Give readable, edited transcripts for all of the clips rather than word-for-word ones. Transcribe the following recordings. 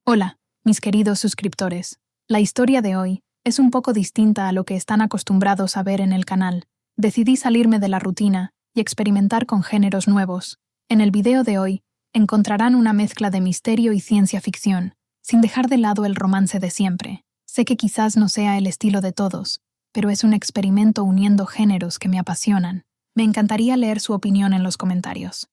Hola, mis queridos suscriptores. La historia de hoy es un poco distinta a lo que están acostumbrados a ver en el canal. Decidí salirme de la rutina y experimentar con géneros nuevos. En el video de hoy encontrarán una mezcla de misterio y ciencia ficción, sin dejar de lado el romance de siempre. Sé que quizás no sea el estilo de todos, pero es un experimento uniendo géneros que me apasionan. Me encantaría leer su opinión en los comentarios.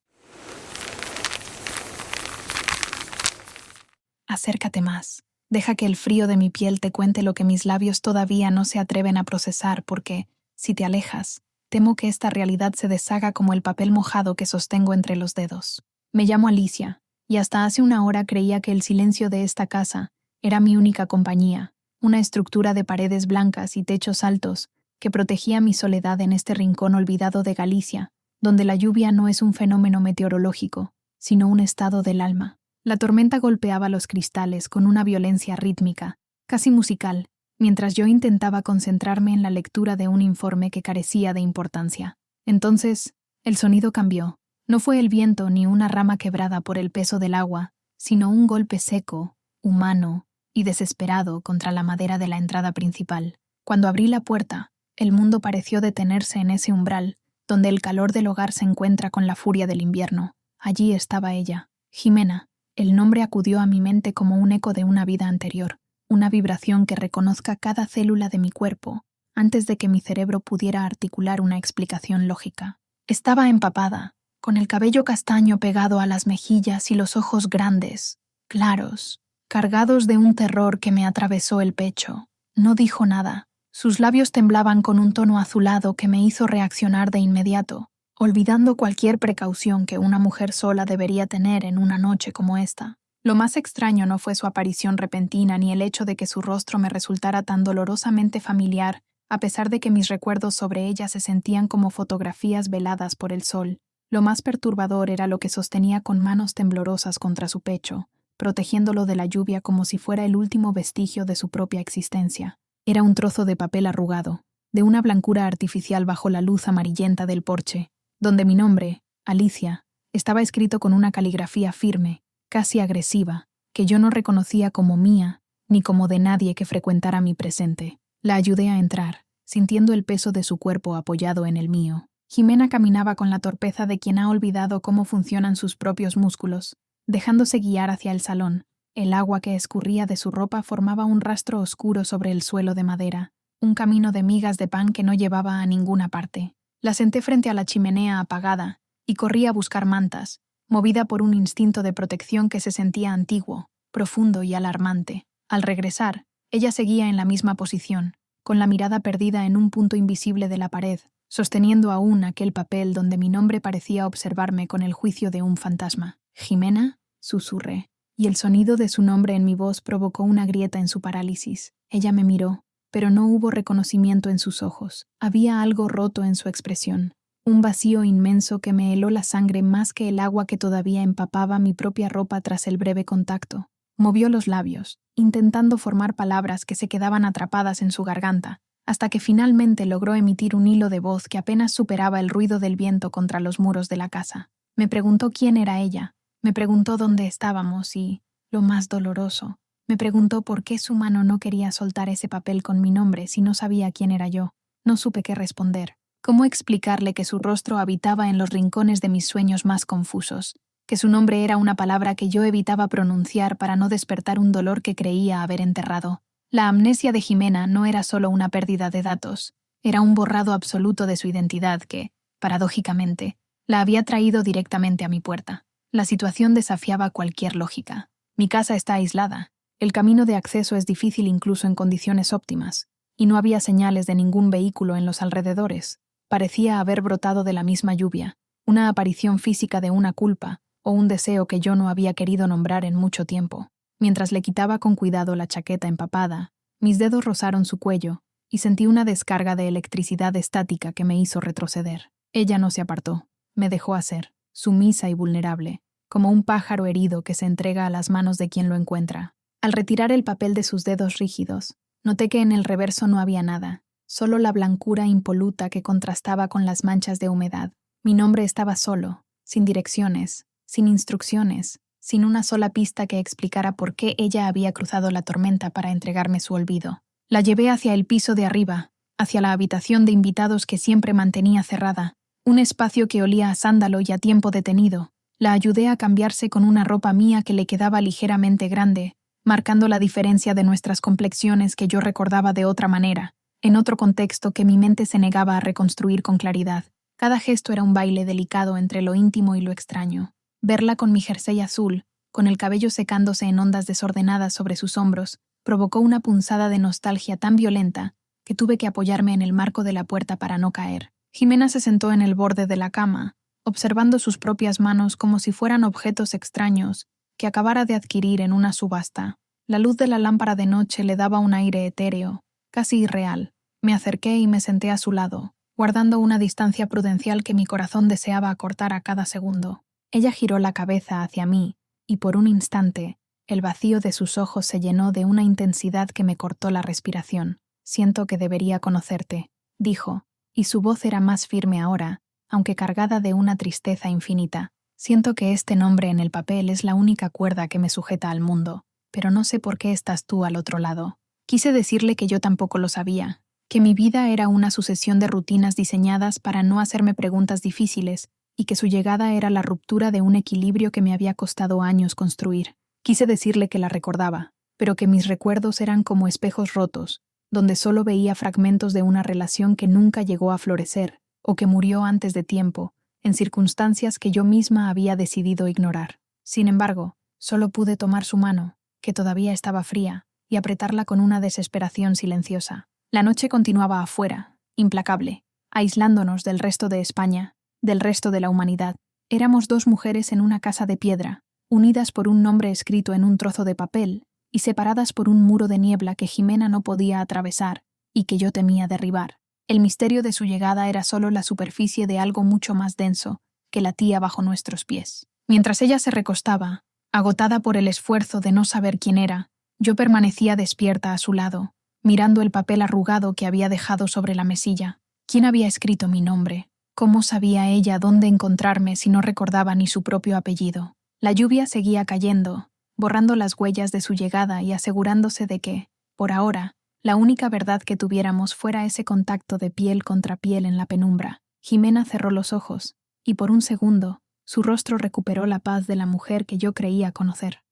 Acércate más. Deja que el frío de mi piel te cuente lo que mis labios todavía no se atreven a procesar porque, si te alejas, temo que esta realidad se deshaga como el papel mojado que sostengo entre los dedos. Me llamo Alicia, y hasta hace una hora creía que el silencio de esta casa era mi única compañía, una estructura de paredes blancas y techos altos que protegía mi soledad en este rincón olvidado de Galicia, donde la lluvia no es un fenómeno meteorológico, sino un estado del alma. La tormenta golpeaba los cristales con una violencia rítmica, casi musical, mientras yo intentaba concentrarme en la lectura de un informe que carecía de importancia. Entonces, el sonido cambió. No fue el viento ni una rama quebrada por el peso del agua, sino un golpe seco, humano y desesperado contra la madera de la entrada principal. Cuando abrí la puerta, el mundo pareció detenerse en ese umbral, donde el calor del hogar se encuentra con la furia del invierno. Allí estaba ella, Jimena. El nombre acudió a mi mente como un eco de una vida anterior, una vibración que reconozca cada célula de mi cuerpo antes de que mi cerebro pudiera articular una explicación lógica. Estaba empapada, con el cabello castaño pegado a las mejillas y los ojos grandes, claros, cargados de un terror que me atravesó el pecho. No dijo nada. Sus labios temblaban con un tono azulado que me hizo reaccionar de inmediato, olvidando cualquier precaución que una mujer sola debería tener en una noche como esta. Lo más extraño no fue su aparición repentina ni el hecho de que su rostro me resultara tan dolorosamente familiar, a pesar de que mis recuerdos sobre ella se sentían como fotografías veladas por el sol. Lo más perturbador era lo que sostenía con manos temblorosas contra su pecho, protegiéndolo de la lluvia como si fuera el último vestigio de su propia existencia. Era un trozo de papel arrugado, de una blancura artificial bajo la luz amarillenta del porche, donde mi nombre, Alicia, estaba escrito con una caligrafía firme, casi agresiva, que yo no reconocía como mía ni como de nadie que frecuentara mi presente. La ayudé a entrar, sintiendo el peso de su cuerpo apoyado en el mío. Jimena caminaba con la torpeza de quien ha olvidado cómo funcionan sus propios músculos, dejándose guiar hacia el salón. El agua que escurría de su ropa formaba un rastro oscuro sobre el suelo de madera, un camino de migas de pan que no llevaba a ninguna parte. La senté frente a la chimenea apagada y corrí a buscar mantas, movida por un instinto de protección que se sentía antiguo, profundo y alarmante. Al regresar, ella seguía en la misma posición, con la mirada perdida en un punto invisible de la pared, sosteniendo aún aquel papel donde mi nombre parecía observarme con el juicio de un fantasma. «Jimena», susurré, y el sonido de su nombre en mi voz provocó una grieta en su parálisis. Ella me miró, pero no hubo reconocimiento en sus ojos. Había algo roto en su expresión, un vacío inmenso que me heló la sangre más que el agua que todavía empapaba mi propia ropa tras el breve contacto. Movió los labios, intentando formar palabras que se quedaban atrapadas en su garganta, hasta que finalmente logró emitir un hilo de voz que apenas superaba el ruido del viento contra los muros de la casa. Me preguntó quién era ella, me preguntó dónde estábamos y, lo más doloroso, me preguntó por qué su mano no quería soltar ese papel con mi nombre si no sabía quién era yo. No supe qué responder. ¿Cómo explicarle que su rostro habitaba en los rincones de mis sueños más confusos? Que su nombre era una palabra que yo evitaba pronunciar para no despertar un dolor que creía haber enterrado. La amnesia de Jimena no era solo una pérdida de datos, era un borrado absoluto de su identidad que, paradójicamente, la había traído directamente a mi puerta. La situación desafiaba cualquier lógica. Mi casa está aislada. El camino de acceso es difícil incluso en condiciones óptimas, y no había señales de ningún vehículo en los alrededores. Parecía haber brotado de la misma lluvia, una aparición física de una culpa o un deseo que yo no había querido nombrar en mucho tiempo. Mientras le quitaba con cuidado la chaqueta empapada, mis dedos rozaron su cuello y sentí una descarga de electricidad estática que me hizo retroceder. Ella no se apartó, me dejó hacer, sumisa y vulnerable, como un pájaro herido que se entrega a las manos de quien lo encuentra. Al retirar el papel de sus dedos rígidos, noté que en el reverso no había nada, solo la blancura impoluta que contrastaba con las manchas de humedad. Mi nombre estaba solo, sin direcciones, sin instrucciones, sin una sola pista que explicara por qué ella había cruzado la tormenta para entregarme su olvido. La llevé hacia el piso de arriba, hacia la habitación de invitados que siempre mantenía cerrada, un espacio que olía a sándalo y a tiempo detenido. La ayudé a cambiarse con una ropa mía que le quedaba ligeramente grande, marcando la diferencia de nuestras complexiones que yo recordaba de otra manera, en otro contexto que mi mente se negaba a reconstruir con claridad. Cada gesto era un baile delicado entre lo íntimo y lo extraño. Verla con mi jersey azul, con el cabello secándose en ondas desordenadas sobre sus hombros, provocó una punzada de nostalgia tan violenta que tuve que apoyarme en el marco de la puerta para no caer. Jimena se sentó en el borde de la cama, observando sus propias manos como si fueran objetos extraños que acabara de adquirir en una subasta. La luz de la lámpara de noche le daba un aire etéreo, casi irreal. Me acerqué y me senté a su lado, guardando una distancia prudencial que mi corazón deseaba acortar a cada segundo. Ella giró la cabeza hacia mí, y por un instante, el vacío de sus ojos se llenó de una intensidad que me cortó la respiración. «Siento que debería conocerte», dijo, y su voz era más firme ahora, aunque cargada de una tristeza infinita. «Siento que este nombre en el papel es la única cuerda que me sujeta al mundo, pero no sé por qué estás tú al otro lado». Quise decirle que yo tampoco lo sabía, que mi vida era una sucesión de rutinas diseñadas para no hacerme preguntas difíciles, y que su llegada era la ruptura de un equilibrio que me había costado años construir. Quise decirle que la recordaba, pero que mis recuerdos eran como espejos rotos, donde solo veía fragmentos de una relación que nunca llegó a florecer, o que murió antes de tiempo, en circunstancias que yo misma había decidido ignorar. Sin embargo, solo pude tomar su mano, que todavía estaba fría, y apretarla con una desesperación silenciosa. La noche continuaba afuera, implacable, aislándonos del resto de España, del resto de la humanidad. Éramos dos mujeres en una casa de piedra, unidas por un nombre escrito en un trozo de papel y separadas por un muro de niebla que Jimena no podía atravesar y que yo temía derribar. El misterio de su llegada era solo la superficie de algo mucho más denso que latía bajo nuestros pies. Mientras ella se recostaba, agotada por el esfuerzo de no saber quién era, yo permanecía despierta a su lado, mirando el papel arrugado que había dejado sobre la mesilla. ¿Quién había escrito mi nombre? ¿Cómo sabía ella dónde encontrarme si no recordaba ni su propio apellido? La lluvia seguía cayendo, borrando las huellas de su llegada y asegurándose de que, por ahora, la única verdad que tuviéramos fuera ese contacto de piel contra piel en la penumbra. Jimena cerró los ojos, y por un segundo, su rostro recuperó la paz de la mujer que yo creía conocer.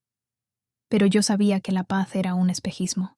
Pero yo sabía que la paz era un espejismo.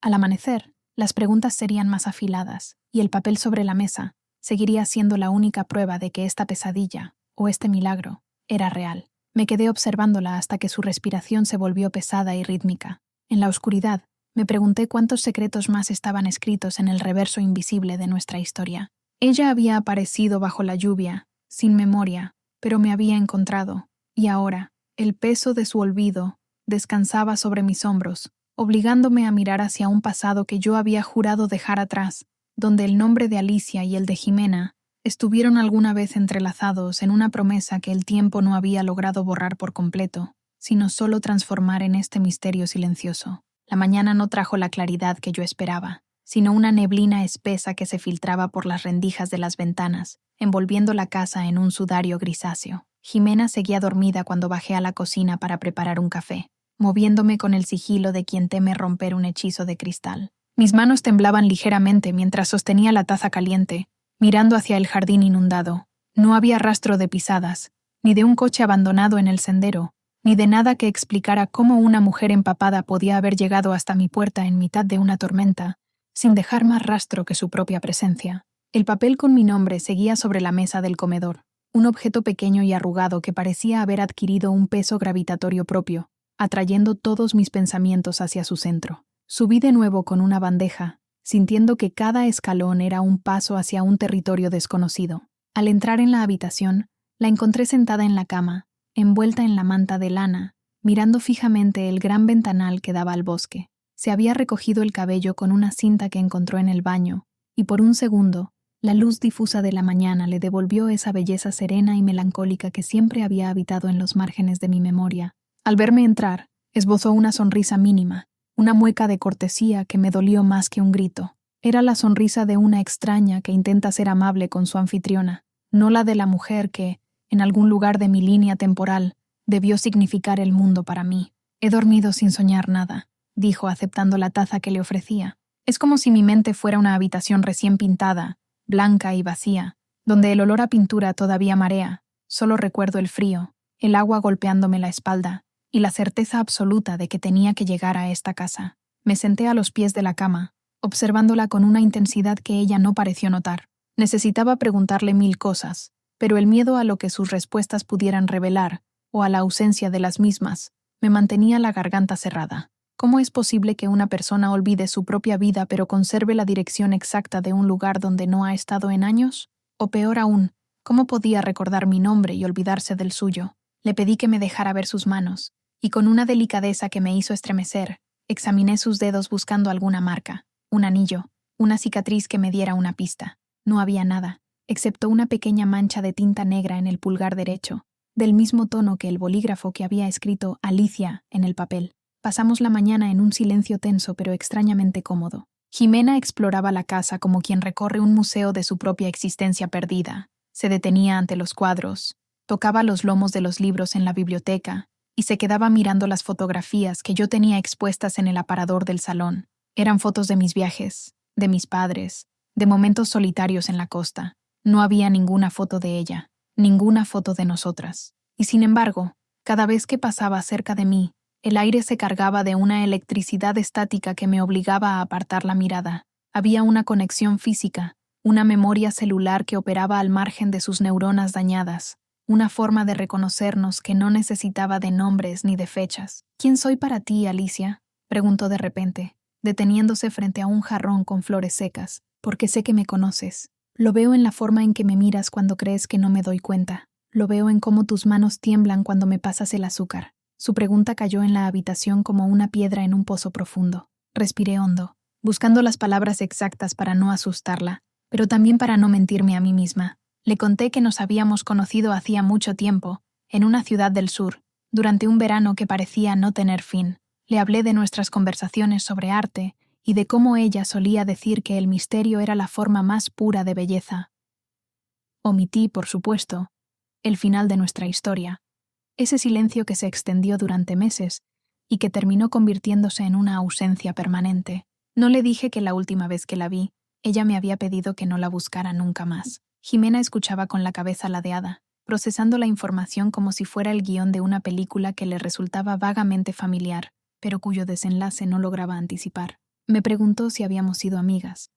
Al amanecer, las preguntas serían más afiladas, y el papel sobre la mesa seguiría siendo la única prueba de que esta pesadilla, o este milagro, era real. Me quedé observándola hasta que su respiración se volvió pesada y rítmica. En la oscuridad, me pregunté cuántos secretos más estaban escritos en el reverso invisible de nuestra historia. Ella había aparecido bajo la lluvia, sin memoria, pero me había encontrado, y ahora, el peso de su olvido descansaba sobre mis hombros, obligándome a mirar hacia un pasado que yo había jurado dejar atrás, donde el nombre de Alicia y el de Jimena estuvieron alguna vez entrelazados en una promesa que el tiempo no había logrado borrar por completo, sino solo transformar en este misterio silencioso. La mañana no trajo la claridad que yo esperaba, sino una neblina espesa que se filtraba por las rendijas de las ventanas, envolviendo la casa en un sudario grisáceo. Jimena seguía dormida cuando bajé a la cocina para preparar un café, moviéndome con el sigilo de quien teme romper un hechizo de cristal. Mis manos temblaban ligeramente mientras sostenía la taza caliente, mirando hacia el jardín inundado. No había rastro de pisadas, ni de un coche abandonado en el sendero, ni de nada que explicara cómo una mujer empapada podía haber llegado hasta mi puerta en mitad de una tormenta, sin dejar más rastro que su propia presencia. El papel con mi nombre seguía sobre la mesa del comedor, un objeto pequeño y arrugado que parecía haber adquirido un peso gravitatorio propio, atrayendo todos mis pensamientos hacia su centro. Subí de nuevo con una bandeja, sintiendo que cada escalón era un paso hacia un territorio desconocido. Al entrar en la habitación, la encontré sentada en la cama, envuelta en la manta de lana, mirando fijamente el gran ventanal que daba al bosque. Se había recogido el cabello con una cinta que encontró en el baño, y por un segundo, la luz difusa de la mañana le devolvió esa belleza serena y melancólica que siempre había habitado en los márgenes de mi memoria. Al verme entrar, esbozó una sonrisa mínima, una mueca de cortesía que me dolió más que un grito. Era la sonrisa de una extraña que intenta ser amable con su anfitriona, no la de la mujer que, en algún lugar de mi línea temporal, Debió significar el mundo para mí. He dormido sin soñar nada, dijo aceptando la taza que le ofrecía. Es como si mi mente fuera una habitación recién pintada, blanca y vacía, donde el olor a pintura todavía marea. Solo recuerdo el frío, el agua golpeándome la espalda, y la certeza absoluta de que tenía que llegar a esta casa. Me senté a los pies de la cama, observándola con una intensidad que ella no pareció notar. Necesitaba preguntarle 1000 cosas, pero el miedo a lo que sus respuestas pudieran revelar, o a la ausencia de las mismas, me mantenía la garganta cerrada. ¿Cómo es posible que una persona olvide su propia vida pero conserve la dirección exacta de un lugar donde no ha estado en años? O peor aún, ¿cómo podía recordar mi nombre y olvidarse del suyo? Le pedí que me dejara ver sus manos, y con una delicadeza que me hizo estremecer, examiné sus dedos buscando alguna marca, un anillo, una cicatriz que me diera una pista. No había nada, excepto una pequeña mancha de tinta negra en el pulgar derecho, del mismo tono que el bolígrafo que había escrito Alicia en el papel. Pasamos la mañana en un silencio tenso pero extrañamente cómodo. Jimena exploraba la casa como quien recorre un museo de su propia existencia perdida. Se detenía ante los cuadros, tocaba los lomos de los libros en la biblioteca y se quedaba mirando las fotografías que yo tenía expuestas en el aparador del salón. Eran fotos de mis viajes, de mis padres, de momentos solitarios en la costa. No había ninguna foto de ella, ninguna foto de nosotras. Y sin embargo, cada vez que pasaba cerca de mí, el aire se cargaba de una electricidad estática que me obligaba a apartar la mirada. Había una conexión física, una memoria celular que operaba al margen de sus neuronas dañadas, una forma de reconocernos que no necesitaba de nombres ni de fechas. ¿Quién soy para ti, Alicia?, preguntó de repente, deteniéndose frente a un jarrón con flores secas. Porque sé que me conoces. Lo veo en la forma en que me miras cuando crees que no me doy cuenta. Lo veo en cómo tus manos tiemblan cuando me pasas el azúcar. Su pregunta cayó en la habitación como una piedra en un pozo profundo. Respiré hondo, buscando las palabras exactas para no asustarla, pero también para no mentirme a mí misma. Le conté que nos habíamos conocido hacía mucho tiempo, en una ciudad del sur, durante un verano que parecía no tener fin. Le hablé de nuestras conversaciones sobre arte y de cómo ella solía decir que el misterio era la forma más pura de belleza. Omití, por supuesto, el final de nuestra historia, ese silencio que se extendió durante meses y que terminó convirtiéndose en una ausencia permanente. No le dije que la última vez que la vi, ella me había pedido que no la buscara nunca más. Jimena escuchaba con la cabeza ladeada, procesando la información como si fuera el guión de una película que le resultaba vagamente familiar, pero cuyo desenlace no lograba anticipar. Me preguntó si habíamos sido amigas,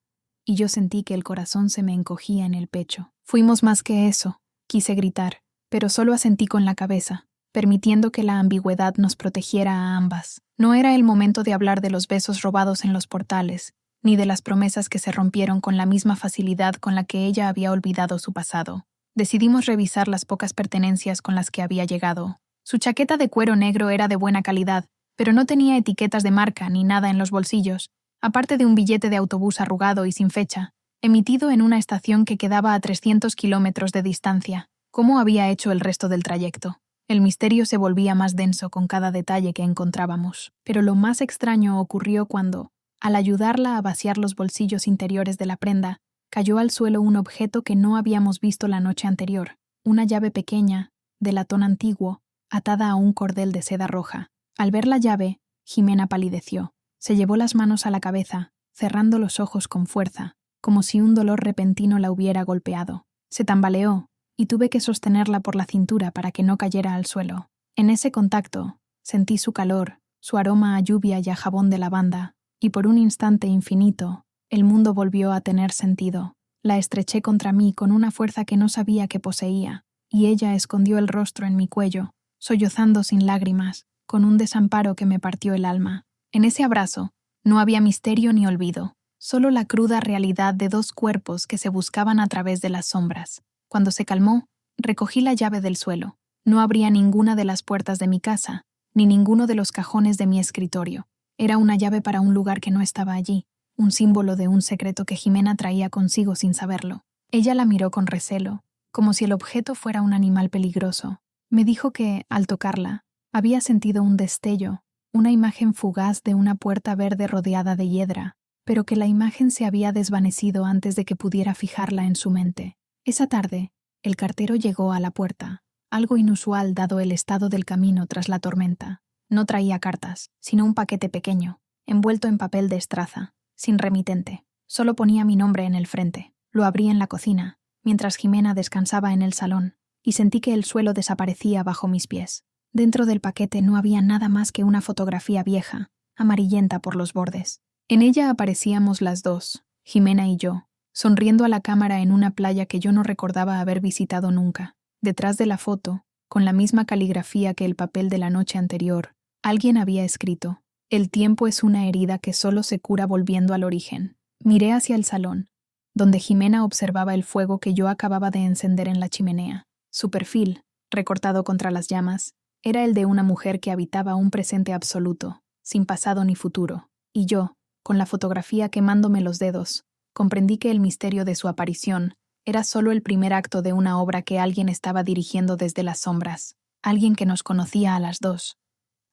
y yo sentí que el corazón se me encogía en el pecho. Fuimos más que eso, quise gritar, pero solo asentí con la cabeza, permitiendo que la ambigüedad nos protegiera a ambas. No era el momento de hablar de los besos robados en los portales, ni de las promesas que se rompieron con la misma facilidad con la que ella había olvidado su pasado. Decidimos revisar las pocas pertenencias con las que había llegado. Su chaqueta de cuero negro era de buena calidad, pero no tenía etiquetas de marca ni nada en los bolsillos, aparte de un billete de autobús arrugado y sin fecha, emitido en una estación que quedaba a 300 kilómetros de distancia. ¿Cómo había hecho el resto del trayecto? El misterio se volvía más denso con cada detalle que encontrábamos. Pero lo más extraño ocurrió cuando, al ayudarla a vaciar los bolsillos interiores de la prenda, cayó al suelo un objeto que no habíamos visto la noche anterior, una llave pequeña, de latón antiguo, atada a un cordel de seda roja. Al ver la llave, Jimena palideció. Se llevó las manos a la cabeza, cerrando los ojos con fuerza, como si un dolor repentino la hubiera golpeado. Se tambaleó, y tuve que sostenerla por la cintura para que no cayera al suelo. En ese contacto, sentí su calor, su aroma a lluvia y a jabón de lavanda, y por un instante infinito, el mundo volvió a tener sentido. La estreché contra mí con una fuerza que no sabía que poseía, y ella escondió el rostro en mi cuello, sollozando sin lágrimas, con un desamparo que me partió el alma. En ese abrazo, no había misterio ni olvido, solo la cruda realidad de dos cuerpos que se buscaban a través de las sombras. Cuando se calmó, recogí la llave del suelo. No abría ninguna de las puertas de mi casa, ni ninguno de los cajones de mi escritorio. Era una llave para un lugar que no estaba allí, un símbolo de un secreto que Jimena traía consigo sin saberlo. Ella la miró con recelo, como si el objeto fuera un animal peligroso. Me dijo que, al tocarla, había sentido un destello, una imagen fugaz de una puerta verde rodeada de hiedra, pero que la imagen se había desvanecido antes de que pudiera fijarla en su mente. Esa tarde, el cartero llegó a la puerta. algo inusual dado el estado del camino tras la tormenta. No traía cartas, sino un paquete pequeño, envuelto en papel de estraza, sin remitente. Solo ponía mi nombre en el frente. Lo abrí en la cocina, mientras Jimena descansaba en el salón, y sentí que el suelo desaparecía bajo mis pies. Dentro del paquete no había nada más que una fotografía vieja, amarillenta por los bordes. En ella aparecíamos las dos, Jimena y yo, sonriendo a la cámara en una playa que yo no recordaba haber visitado nunca. Detrás de la foto, con la misma caligrafía que el papel de la noche anterior, alguien había escrito: «El tiempo es una herida que solo se cura volviendo al origen». Miré hacia el salón, donde Jimena observaba el fuego que yo acababa de encender en la chimenea. Su perfil, recortado contra las llamas, era el de una mujer que habitaba un presente absoluto, sin pasado ni futuro, y yo, con la fotografía quemándome los dedos, comprendí que el misterio de su aparición era solo el primer acto de una obra que alguien estaba dirigiendo desde las sombras, alguien que nos conocía a las dos,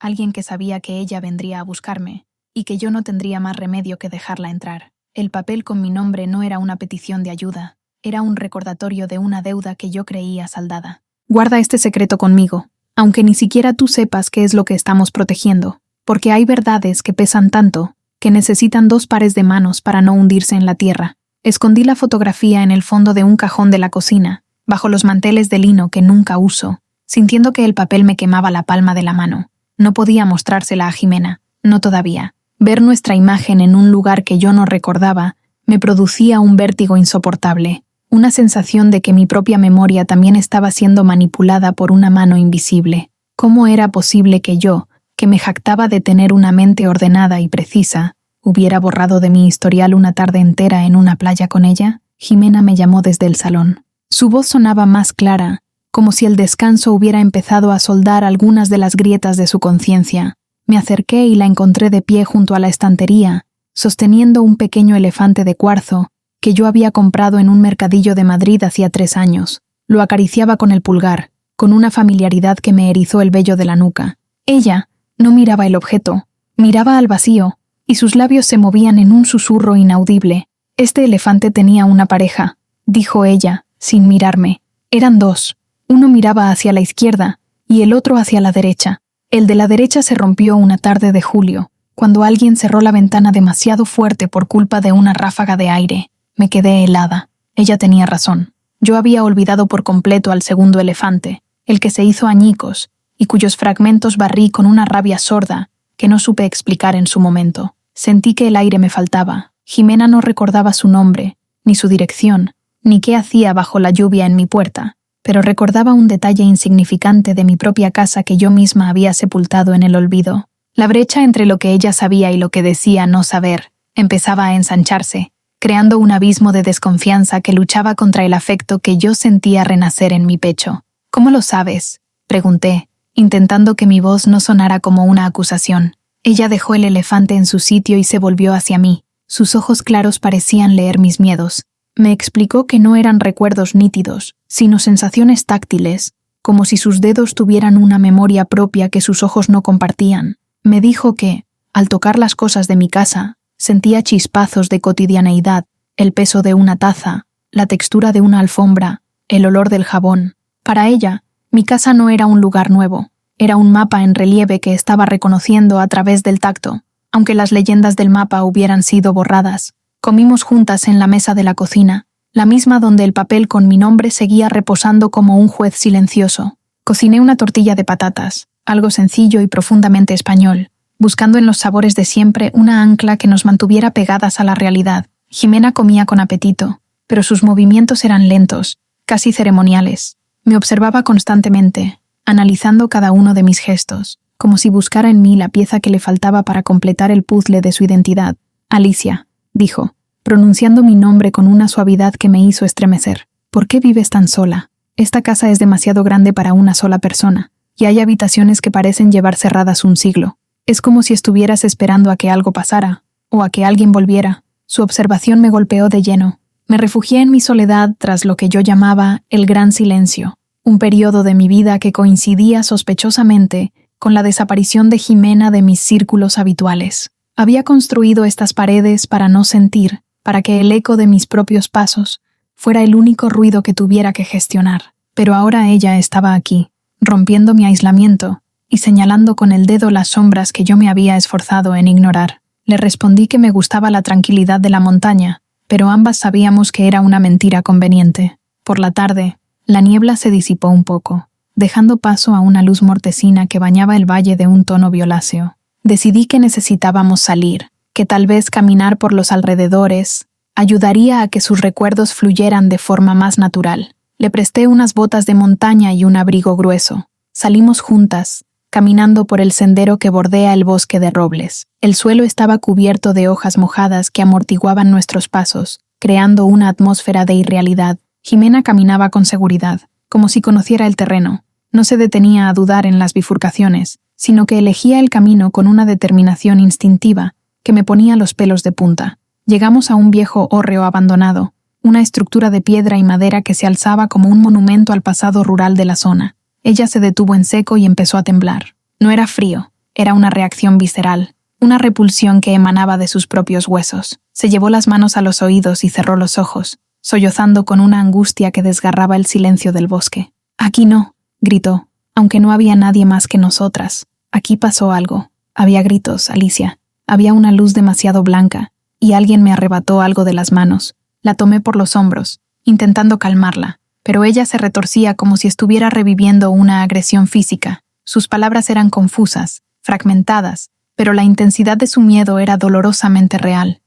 alguien que sabía que ella vendría a buscarme y que yo no tendría más remedio que dejarla entrar. El papel con mi nombre no era una petición de ayuda, era un recordatorio de una deuda que yo creía saldada. Guarda este secreto conmigo, aunque ni siquiera tú sepas qué es lo que estamos protegiendo, porque hay verdades que pesan tanto que necesitan 2 pares de manos para no hundirse en la tierra. Escondí la fotografía en el fondo de un cajón de la cocina, bajo los manteles de lino que nunca uso, sintiendo que el papel me quemaba la palma de la mano. No podía mostrársela a Jimena, no todavía. Ver nuestra imagen en un lugar que yo no recordaba me producía un vértigo insoportable, una sensación de que mi propia memoria también estaba siendo manipulada por una mano invisible. ¿Cómo era posible que yo, que me jactaba de tener una mente ordenada y precisa, hubiera borrado de mi historial una tarde entera en una playa con ella? Jimena me llamó desde el salón. Su voz sonaba más clara, como si el descanso hubiera empezado a soldar algunas de las grietas de su conciencia. Me acerqué y la encontré de pie junto a la estantería, sosteniendo un pequeño elefante de cuarzo que yo había comprado en un mercadillo de Madrid hacía 3 años. Lo acariciaba con el pulgar, con una familiaridad que me erizó el vello de la nuca. Ella no miraba el objeto, miraba al vacío, y sus labios se movían en un susurro inaudible. «Este elefante tenía una pareja», dijo ella, sin mirarme. Eran 2. Uno miraba hacia la izquierda y el otro hacia la derecha. El de la derecha se rompió una tarde de julio, cuando alguien cerró la ventana demasiado fuerte por culpa de una ráfaga de aire. Me quedé helada. Ella tenía razón. Yo había olvidado por completo al segundo elefante, el que se hizo añicos, y cuyos fragmentos barrí con una rabia sorda que no supe explicar en su momento. Sentí que el aire me faltaba. Jimena no recordaba su nombre, ni su dirección, ni qué hacía bajo la lluvia en mi puerta, pero recordaba un detalle insignificante de mi propia casa que yo misma había sepultado en el olvido. La brecha entre lo que ella sabía y lo que decía no saber empezaba a ensancharse, creando un abismo de desconfianza que luchaba contra el afecto que yo sentía renacer en mi pecho. «¿Cómo lo sabes?», pregunté, intentando que mi voz no sonara como una acusación. Ella dejó el elefante en su sitio y se volvió hacia mí. Sus ojos claros parecían leer mis miedos. Me explicó que no eran recuerdos nítidos, sino sensaciones táctiles, como si sus dedos tuvieran una memoria propia que sus ojos no compartían. Me dijo que, al tocar las cosas de mi casa, sentía chispazos de cotidianeidad, el peso de una taza, la textura de una alfombra, el olor del jabón. Para ella, mi casa no era un lugar nuevo, era un mapa en relieve que estaba reconociendo a través del tacto. Aunque las leyendas del mapa hubieran sido borradas, comimos juntas en la mesa de la cocina, la misma donde el papel con mi nombre seguía reposando como un juez silencioso. Cociné una tortilla de patatas, algo sencillo y profundamente español, buscando en los sabores de siempre una ancla que nos mantuviera pegadas a la realidad. Jimena comía con apetito, pero sus movimientos eran lentos, casi ceremoniales. Me observaba constantemente, analizando cada uno de mis gestos, como si buscara en mí la pieza que le faltaba para completar el puzzle de su identidad. «Alicia», dijo, pronunciando mi nombre con una suavidad que me hizo estremecer. «¿Por qué vives tan sola? Esta casa es demasiado grande para una sola persona, y hay habitaciones que parecen llevar cerradas un siglo. Es como si estuvieras esperando a que algo pasara, o a que alguien volviera». Su observación me golpeó de lleno. Me refugié en mi soledad tras lo que yo llamaba el gran silencio, un periodo de mi vida que coincidía sospechosamente con la desaparición de Jimena de mis círculos habituales. Había construido estas paredes para no sentir, para que el eco de mis propios pasos fuera el único ruido que tuviera que gestionar. Pero ahora ella estaba aquí, rompiendo mi aislamiento y señalando con el dedo las sombras que yo me había esforzado en ignorar. Le respondí que me gustaba la tranquilidad de la montaña, pero ambas sabíamos que era una mentira conveniente. Por la tarde, la niebla se disipó un poco, dejando paso a una luz mortecina que bañaba el valle de un tono violáceo. Decidí que necesitábamos salir, que tal vez caminar por los alrededores ayudaría a que sus recuerdos fluyeran de forma más natural. Le presté unas botas de montaña y un abrigo grueso. Salimos juntas, caminando por el sendero que bordea el bosque de robles. El suelo estaba cubierto de hojas mojadas que amortiguaban nuestros pasos, creando una atmósfera de irrealidad. Jimena caminaba con seguridad, como si conociera el terreno. No se detenía a dudar en las bifurcaciones, sino que elegía el camino con una determinación instintiva que me ponía los pelos de punta. Llegamos a un viejo hórreo abandonado, una estructura de piedra y madera que se alzaba como un monumento al pasado rural de la zona. Ella se detuvo en seco y empezó a temblar. No era frío, era una reacción visceral, una repulsión que emanaba de sus propios huesos. Se llevó las manos a los oídos y cerró los ojos, sollozando con una angustia que desgarraba el silencio del bosque. «Aquí no», gritó, aunque no había nadie más que nosotras. Aquí pasó algo. Había gritos, Alicia. Había una luz demasiado blanca, y alguien me arrebató algo de las manos. La tomé por los hombros, intentando calmarla, pero ella se retorcía como si estuviera reviviendo una agresión física. Sus palabras eran confusas, fragmentadas, pero la intensidad de su miedo era dolorosamente real.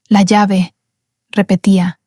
«La llave», repetía.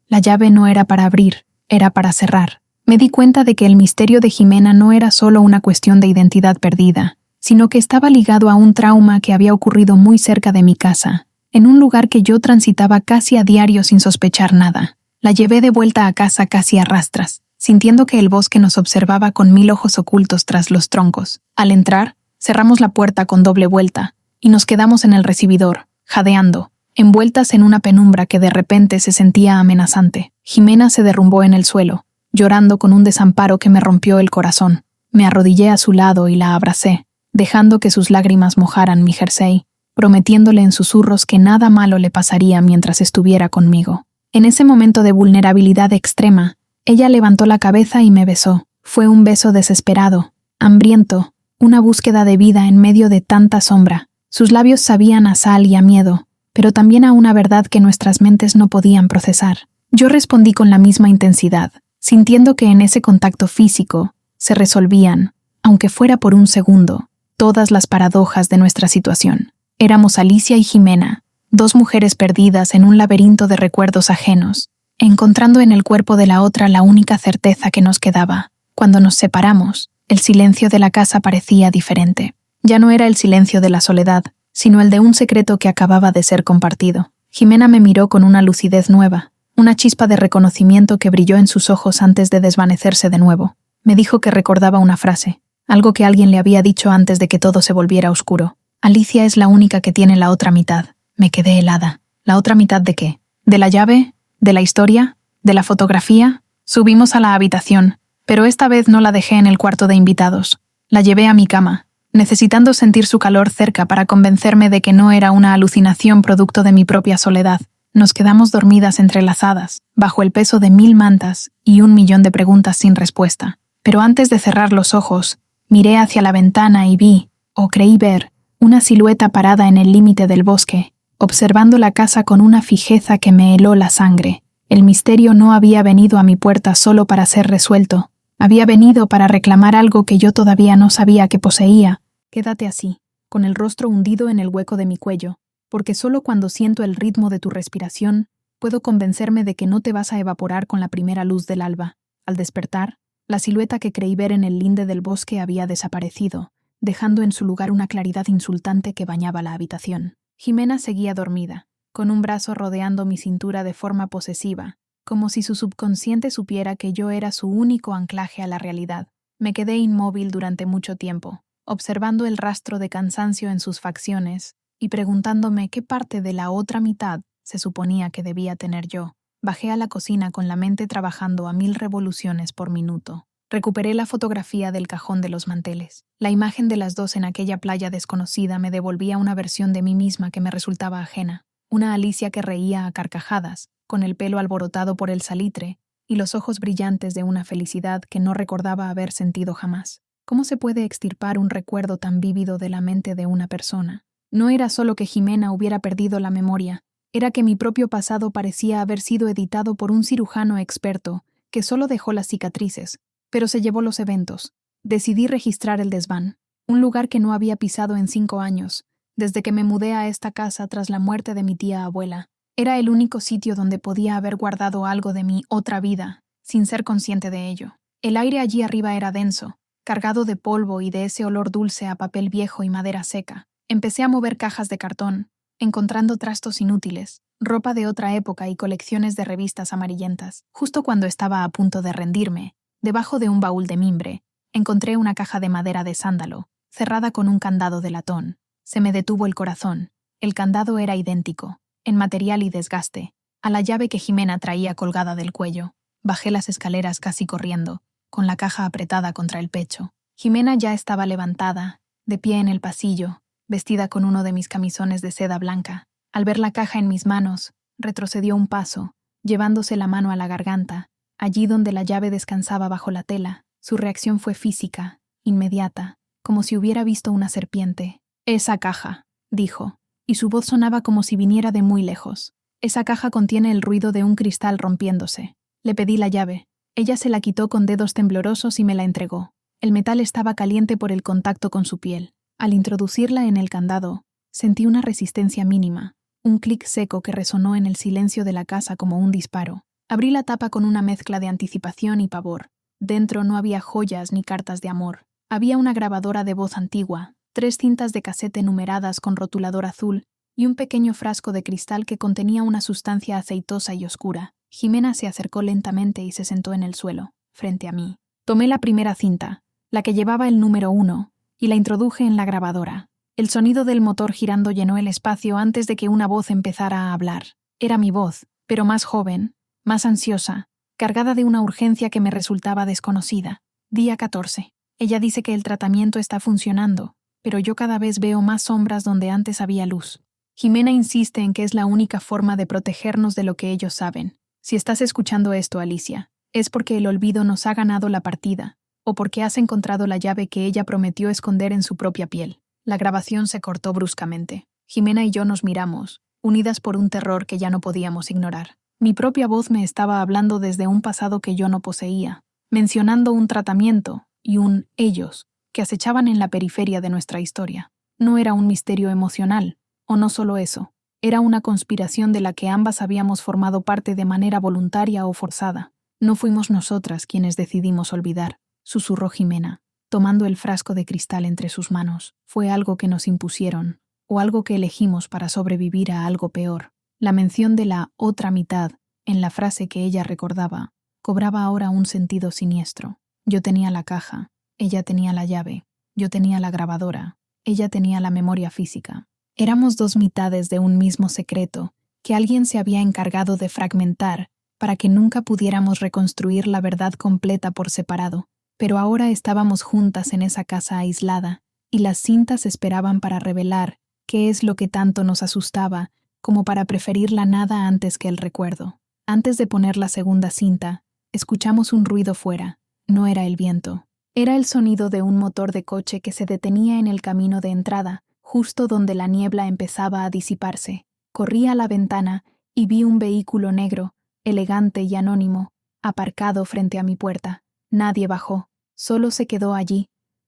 La llave no era para abrir, era para cerrar. Me di cuenta de que el misterio de Jimena no era solo una cuestión de identidad perdida, sino que estaba ligado a un trauma que había ocurrido muy cerca de mi casa, en un lugar que yo transitaba casi a diario sin sospechar nada. La llevé de vuelta a casa casi a rastras, sintiendo que el bosque nos observaba con 1000 ojos ocultos tras los troncos. Al entrar, cerramos la puerta con doble vuelta y nos quedamos en el recibidor, jadeando, envueltas en una penumbra que de repente se sentía amenazante. Jimena se derrumbó en el suelo, llorando con un desamparo que me rompió el corazón. Me arrodillé a su lado y la abracé, dejando que sus lágrimas mojaran mi jersey, prometiéndole en susurros que nada malo le pasaría mientras estuviera conmigo. En ese momento de vulnerabilidad extrema, ella levantó la cabeza y me besó. Fue un beso desesperado, hambriento, una búsqueda de vida en medio de tanta sombra. Sus labios sabían a sal y a miedo, pero también a una verdad que nuestras mentes no podían procesar. Yo respondí con la misma intensidad, sintiendo que en ese contacto físico se resolvían, aunque fuera por un segundo, todas las paradojas de nuestra situación. Éramos Alicia y Jimena, dos mujeres perdidas en un laberinto de recuerdos ajenos, encontrando en el cuerpo de la otra la única certeza que nos quedaba. Cuando nos separamos, el silencio de la casa parecía diferente. Ya no era el silencio de la soledad, sino el de un secreto que acababa de ser compartido. Jimena me miró con una lucidez nueva, una chispa de reconocimiento que brilló en sus ojos antes de desvanecerse de nuevo. Me dijo que recordaba una frase, algo que alguien le había dicho antes de que todo se volviera oscuro. Alicia es la única que tiene la otra mitad. Me quedé helada. ¿La otra mitad de qué? ¿De la llave? ¿De la historia? ¿De la fotografía? Subimos a la habitación, pero esta vez no la dejé en el cuarto de invitados. La llevé a mi cama, necesitando sentir su calor cerca para convencerme de que no era una alucinación producto de mi propia soledad. Nos quedamos dormidas entrelazadas, bajo el peso de 1000 mantas y 1.000.000 de preguntas sin respuesta. Pero antes de cerrar los ojos, miré hacia la ventana y vi, o creí ver, una silueta parada en el límite del bosque, observando la casa con una fijeza que me heló la sangre. El misterio no había venido a mi puerta solo para ser resuelto. Había venido para reclamar algo que yo todavía no sabía que poseía. Quédate así, con el rostro hundido en el hueco de mi cuello, porque solo cuando siento el ritmo de tu respiración, puedo convencerme de que no te vas a evaporar con la primera luz del alba. Al despertar, la silueta que creí ver en el linde del bosque había desaparecido, dejando en su lugar una claridad insultante que bañaba la habitación. Jimena seguía dormida, con un brazo rodeando mi cintura de forma posesiva, como si su subconsciente supiera que yo era su único anclaje a la realidad. Me quedé inmóvil durante mucho tiempo, observando el rastro de cansancio en sus facciones y preguntándome qué parte de la otra mitad se suponía que debía tener yo. Bajé a la cocina con la mente trabajando a 1000 revoluciones por minuto. Recuperé la fotografía del cajón de los manteles. La imagen de las dos en aquella playa desconocida me devolvía una versión de mí misma que me resultaba ajena. Una Alicia que reía a carcajadas, con el pelo alborotado por el salitre, y los ojos brillantes de una felicidad que no recordaba haber sentido jamás. ¿Cómo se puede extirpar un recuerdo tan vívido de la mente de una persona? No era solo que Jimena hubiera perdido la memoria, era que mi propio pasado parecía haber sido editado por un cirujano experto que solo dejó las cicatrices, pero se llevó los eventos. Decidí registrar el desván, un lugar que no había pisado en 5 años, desde que me mudé a esta casa tras la muerte de mi tía abuela. Era el único sitio donde podía haber guardado algo de mi otra vida, sin ser consciente de ello. El aire allí arriba era denso, cargado de polvo y de ese olor dulce a papel viejo y madera seca. Empecé a mover cajas de cartón, encontrando trastos inútiles, ropa de otra época y colecciones de revistas amarillentas. Justo cuando estaba a punto de rendirme, debajo de un baúl de mimbre, encontré una caja de madera de sándalo, cerrada con un candado de latón. Se me detuvo el corazón. El candado era idéntico, en material y desgaste, a la llave que Jimena traía colgada del cuello. Bajé las escaleras casi corriendo, con la caja apretada contra el pecho. Jimena ya estaba levantada, de pie en el pasillo, vestida con uno de mis camisones de seda blanca. Al ver la caja en mis manos, retrocedió un paso, llevándose la mano a la garganta, allí donde la llave descansaba bajo la tela. Su reacción fue física, inmediata, como si hubiera visto una serpiente. «Esa caja», dijo, y su voz sonaba como si viniera de muy lejos. «Esa caja contiene el ruido de un cristal rompiéndose». Le pedí la llave. Ella se la quitó con dedos temblorosos y me la entregó. El metal estaba caliente por el contacto con su piel. Al introducirla en el candado, sentí una resistencia mínima, un clic seco que resonó en el silencio de la casa como un disparo. Abrí la tapa con una mezcla de anticipación y pavor. Dentro no había joyas ni cartas de amor. Había una grabadora de voz antigua, 3 cintas de casete numeradas con rotulador azul y un pequeño frasco de cristal que contenía una sustancia aceitosa y oscura. Jimena se acercó lentamente y se sentó en el suelo, frente a mí. Tomé la primera cinta, la que llevaba el número 1, y la introduje en la grabadora. El sonido del motor girando llenó el espacio antes de que una voz empezara a hablar. Era mi voz, pero más joven, más ansiosa, cargada de una urgencia que me resultaba desconocida. Día 14. Ella dice que el tratamiento está funcionando, pero yo cada vez veo más sombras donde antes había luz. Jimena insiste en que es la única forma de protegernos de lo que ellos saben. Si estás escuchando esto, Alicia, es porque el olvido nos ha ganado la partida, o porque has encontrado la llave que ella prometió esconder en su propia piel. La grabación se cortó bruscamente. Jimena y yo nos miramos, unidas por un terror que ya no podíamos ignorar. Mi propia voz me estaba hablando desde un pasado que yo no poseía, mencionando un tratamiento y un ellos que acechaban en la periferia de nuestra historia. No era un misterio emocional, o no solo eso, era una conspiración de la que ambas habíamos formado parte de manera voluntaria o forzada. No fuimos nosotras quienes decidimos olvidar, susurró Jimena, tomando el frasco de cristal entre sus manos. Fue algo que nos impusieron, o algo que elegimos para sobrevivir a algo peor. La mención de la otra mitad, en la frase que ella recordaba, cobraba ahora un sentido siniestro. Yo tenía la caja, ella tenía la llave, yo tenía la grabadora, ella tenía la memoria física. Éramos 2 mitades de un mismo secreto que alguien se había encargado de fragmentar para que nunca pudiéramos reconstruir la verdad completa por separado. Pero ahora estábamos juntas en esa casa aislada, y las cintas esperaban para revelar qué es lo que tanto nos asustaba, como para preferir la nada antes que el recuerdo. Antes de poner la segunda cinta, escuchamos un ruido fuera. No era el viento. Era el sonido de un motor de coche que se detenía en el camino de entrada, justo donde la niebla empezaba a disiparse. Corrí a la ventana y vi un vehículo negro, elegante y anónimo, aparcado frente a mi puerta. Nadie bajó, solo se quedó allí,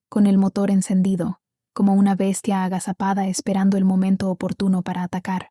con el motor encendido, como una bestia agazapada esperando el momento oportuno para atacar.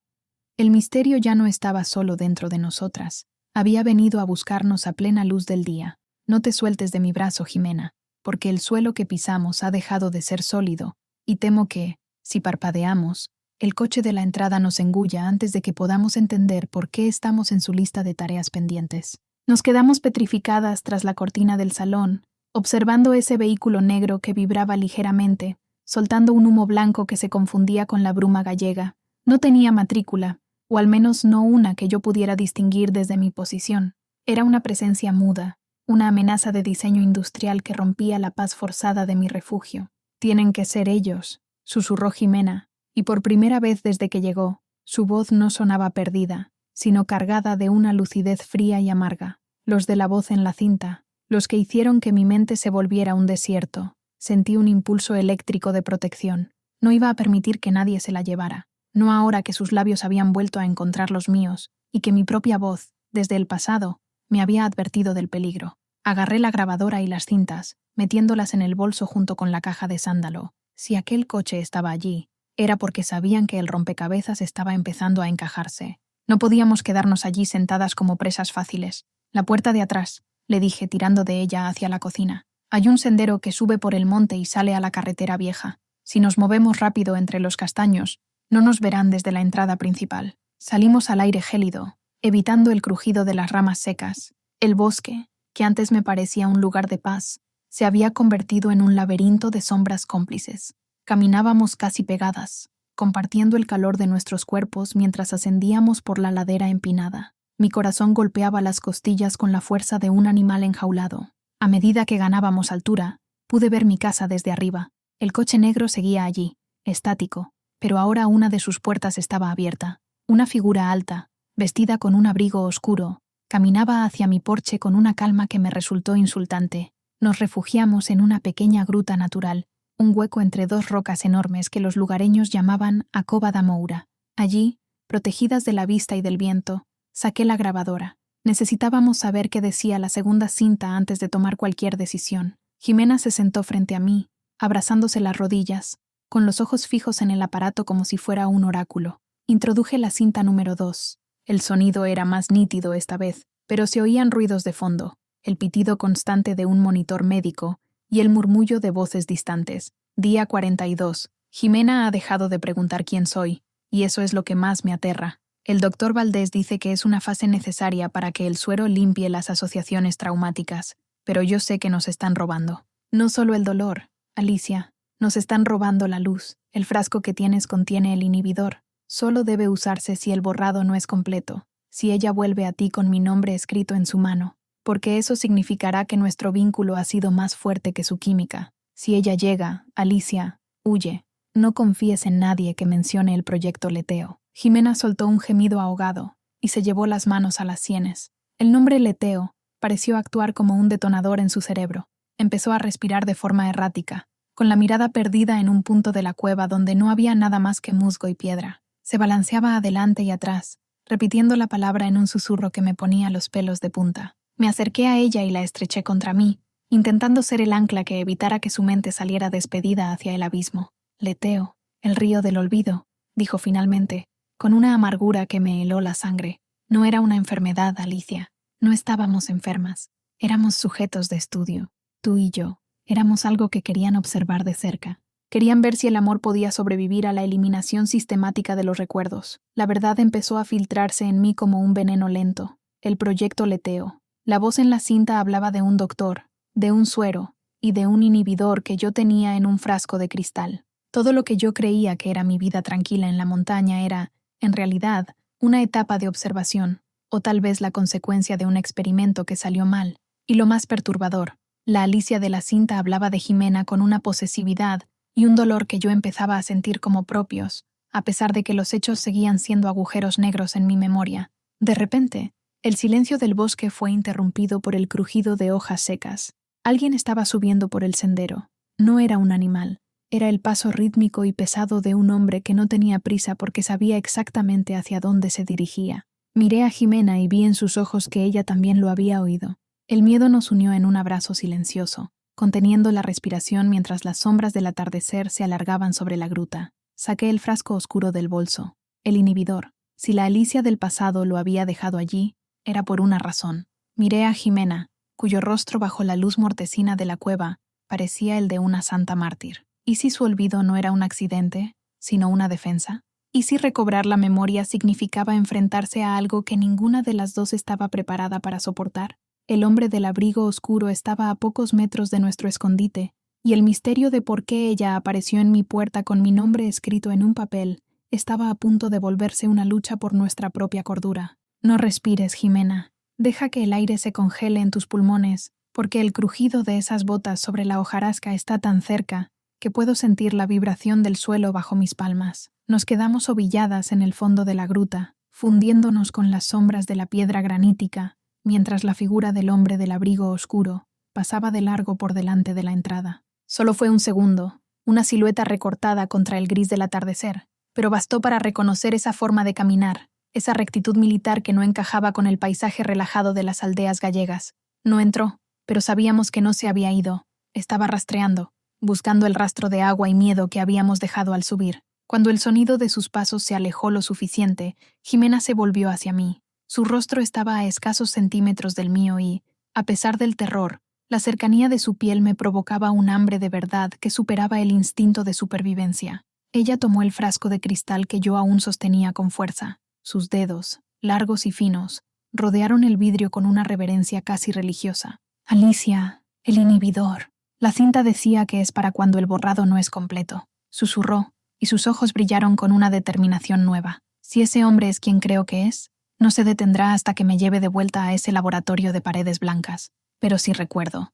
El misterio ya no estaba solo dentro de nosotras. Había venido a buscarnos a plena luz del día. No te sueltes de mi brazo, Jimena, porque el suelo que pisamos ha dejado de ser sólido, y temo que, si parpadeamos, el coche de la entrada nos engulla antes de que podamos entender por qué estamos en su lista de tareas pendientes. Nos quedamos petrificadas tras la cortina del salón, observando ese vehículo negro que vibraba ligeramente, soltando un humo blanco que se confundía con la bruma gallega. No tenía matrícula, o al menos no una que yo pudiera distinguir desde mi posición. Era una presencia muda, una amenaza de diseño industrial que rompía la paz forzada de mi refugio. «Tienen que ser ellos», susurró Jimena, y por primera vez desde que llegó, su voz no sonaba perdida, sino cargada de una lucidez fría y amarga. los de la voz en la cinta, los que hicieron que mi mente se volviera un desierto. Sentí un impulso eléctrico de protección. No iba a permitir que nadie se la llevara, no ahora que sus labios habían vuelto a encontrar los míos y que mi propia voz, desde el pasado, me había advertido del peligro. Agarré la grabadora y las cintas, metiéndolas en el bolso junto con la caja de sándalo. Si aquel coche estaba allí, era porque sabían que el rompecabezas estaba empezando a encajarse. No podíamos quedarnos allí sentadas como presas fáciles. La puerta de atrás, le dije tirando de ella hacia la cocina. Hay un sendero que sube por el monte y sale a la carretera vieja. Si nos movemos rápido entre los castaños, no nos verán desde la entrada principal. Salimos al aire gélido, evitando el crujido de las ramas secas. El bosque, que antes me parecía un lugar de paz, se había convertido en un laberinto de sombras cómplices. Caminábamos casi pegadas, compartiendo el calor de nuestros cuerpos mientras ascendíamos por la ladera empinada. Mi corazón golpeaba las costillas con la fuerza de un animal enjaulado. A medida que ganábamos altura, pude ver mi casa desde arriba. El coche negro seguía allí, estático, pero ahora una de sus puertas estaba abierta. Una figura alta, vestida con un abrigo oscuro, caminaba hacia mi porche con una calma que me resultó insultante. Nos refugiamos en una pequeña gruta natural, un hueco entre dos rocas enormes que los lugareños llamaban Acova da Moura. Allí, protegidas de la vista y del viento, saqué la grabadora. Necesitábamos saber qué decía la segunda cinta antes de tomar cualquier decisión. Jimena se sentó frente a mí, abrazándose las rodillas, con los ojos fijos en el aparato como si fuera un oráculo. Introduje la cinta número 2. El sonido era más nítido esta vez, pero se oían ruidos de fondo, el pitido constante de un monitor médico y el murmullo de voces distantes. Día 42. Jimena ha dejado de preguntar quién soy, y eso es lo que más me aterra. El doctor Valdés dice que es una fase necesaria para que el suero limpie las asociaciones traumáticas, pero yo sé que nos están robando. No solo el dolor, Alicia, nos están robando la luz. El frasco que tienes contiene el inhibidor. Solo debe usarse si el borrado no es completo, si ella vuelve a ti con mi nombre escrito en su mano, porque eso significará que nuestro vínculo ha sido más fuerte que su química. Si ella llega, Alicia, huye. No confíes en nadie que mencione el proyecto Leteo. Jimena soltó un gemido ahogado y se llevó las manos a las sienes. El nombre Leteo pareció actuar como un detonador en su cerebro. Empezó a respirar de forma errática, con la mirada perdida en un punto de la cueva donde no había nada más que musgo y piedra. Se balanceaba adelante y atrás, repitiendo la palabra en un susurro que me ponía los pelos de punta. Me acerqué a ella y la estreché contra mí, intentando ser el ancla que evitara que su mente saliera despedida hacia el abismo. Leteo, el río del olvido, dijo finalmente, con una amargura que me heló la sangre. No era una enfermedad, Alicia. No estábamos enfermas. Éramos sujetos de estudio. Tú y yo. Éramos algo que querían observar de cerca. Querían ver si el amor podía sobrevivir a la eliminación sistemática de los recuerdos. La verdad empezó a filtrarse en mí como un veneno lento. El proyecto Leteo. La voz en la cinta hablaba de un doctor, de un suero y de un inhibidor que yo tenía en un frasco de cristal. Todo lo que yo creía que era mi vida tranquila en la montaña era, en realidad, una etapa de observación, o tal vez la consecuencia de un experimento que salió mal. Y lo más perturbador, la Alicia de la cinta hablaba de Jimena con una posesividad y un dolor que yo empezaba a sentir como propios, a pesar de que los hechos seguían siendo agujeros negros en mi memoria. De repente, el silencio del bosque fue interrumpido por el crujido de hojas secas. Alguien estaba subiendo por el sendero. No era un animal. Era el paso rítmico y pesado de un hombre que no tenía prisa porque sabía exactamente hacia dónde se dirigía. Miré a Jimena y vi en sus ojos que ella también lo había oído. El miedo nos unió en un abrazo silencioso, conteniendo la respiración mientras las sombras del atardecer se alargaban sobre la gruta. Saqué el frasco oscuro del bolso. El inhibidor. Si la Alicia del pasado lo había dejado allí, era por una razón. Miré a Jimena, cuyo rostro bajo la luz mortecina de la cueva parecía el de una santa mártir. ¿Y si su olvido no era un accidente, sino una defensa? ¿Y si recobrar la memoria significaba enfrentarse a algo que ninguna de las dos estaba preparada para soportar? El hombre del abrigo oscuro estaba a pocos metros de nuestro escondite, y el misterio de por qué ella apareció en mi puerta con mi nombre escrito en un papel estaba a punto de volverse una lucha por nuestra propia cordura. No respires, Jimena. Deja que el aire se congele en tus pulmones, porque el crujido de esas botas sobre la hojarasca está tan cerca que puedo sentir la vibración del suelo bajo mis palmas. Nos quedamos ovilladas en el fondo de la gruta, fundiéndonos con las sombras de la piedra granítica, mientras la figura del hombre del abrigo oscuro pasaba de largo por delante de la entrada. Solo fue un segundo, una silueta recortada contra el gris del atardecer, pero bastó para reconocer esa forma de caminar, esa rectitud militar que no encajaba con el paisaje relajado de las aldeas gallegas. No entró, pero sabíamos que no se había ido. Estaba rastreando, buscando el rastro de agua y miedo que habíamos dejado al subir. Cuando el sonido de sus pasos se alejó lo suficiente, Jimena se volvió hacia mí. Su rostro estaba a escasos centímetros del mío y, a pesar del terror, la cercanía de su piel me provocaba un hambre de verdad que superaba el instinto de supervivencia. Ella tomó el frasco de cristal que yo aún sostenía con fuerza. Sus dedos, largos y finos, rodearon el vidrio con una reverencia casi religiosa. «Alicia, el inhibidor. La cinta decía que es para cuando el borrado no es completo», susurró, y sus ojos brillaron con una determinación nueva. «Si ese hombre es quien creo que es, no se detendrá hasta que me lleve de vuelta a ese laboratorio de paredes blancas. Pero si recuerdo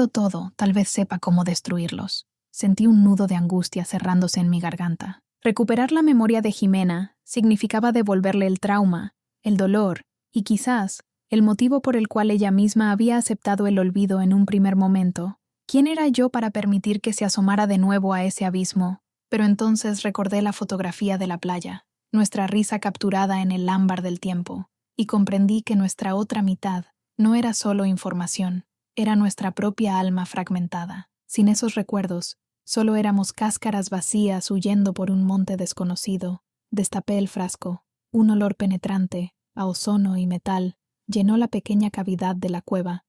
todo, tal vez sepa cómo destruirlos». Sentí un nudo de angustia cerrándose en mi garganta. Recuperar la memoria de Jimena significaba devolverle el trauma, el dolor y quizás el motivo por el cual ella misma había aceptado el olvido en un primer momento. ¿Quién era yo para permitir que se asomara de nuevo a ese abismo? Pero entonces recordé la fotografía de la playa, nuestra risa capturada en el ámbar del tiempo, y comprendí que nuestra otra mitad no era solo información, era nuestra propia alma fragmentada. Sin esos recuerdos, solo éramos cáscaras vacías huyendo por un monte desconocido. Destapé el frasco. Un olor penetrante, a ozono y metal, llenó la pequeña cavidad de la cueva.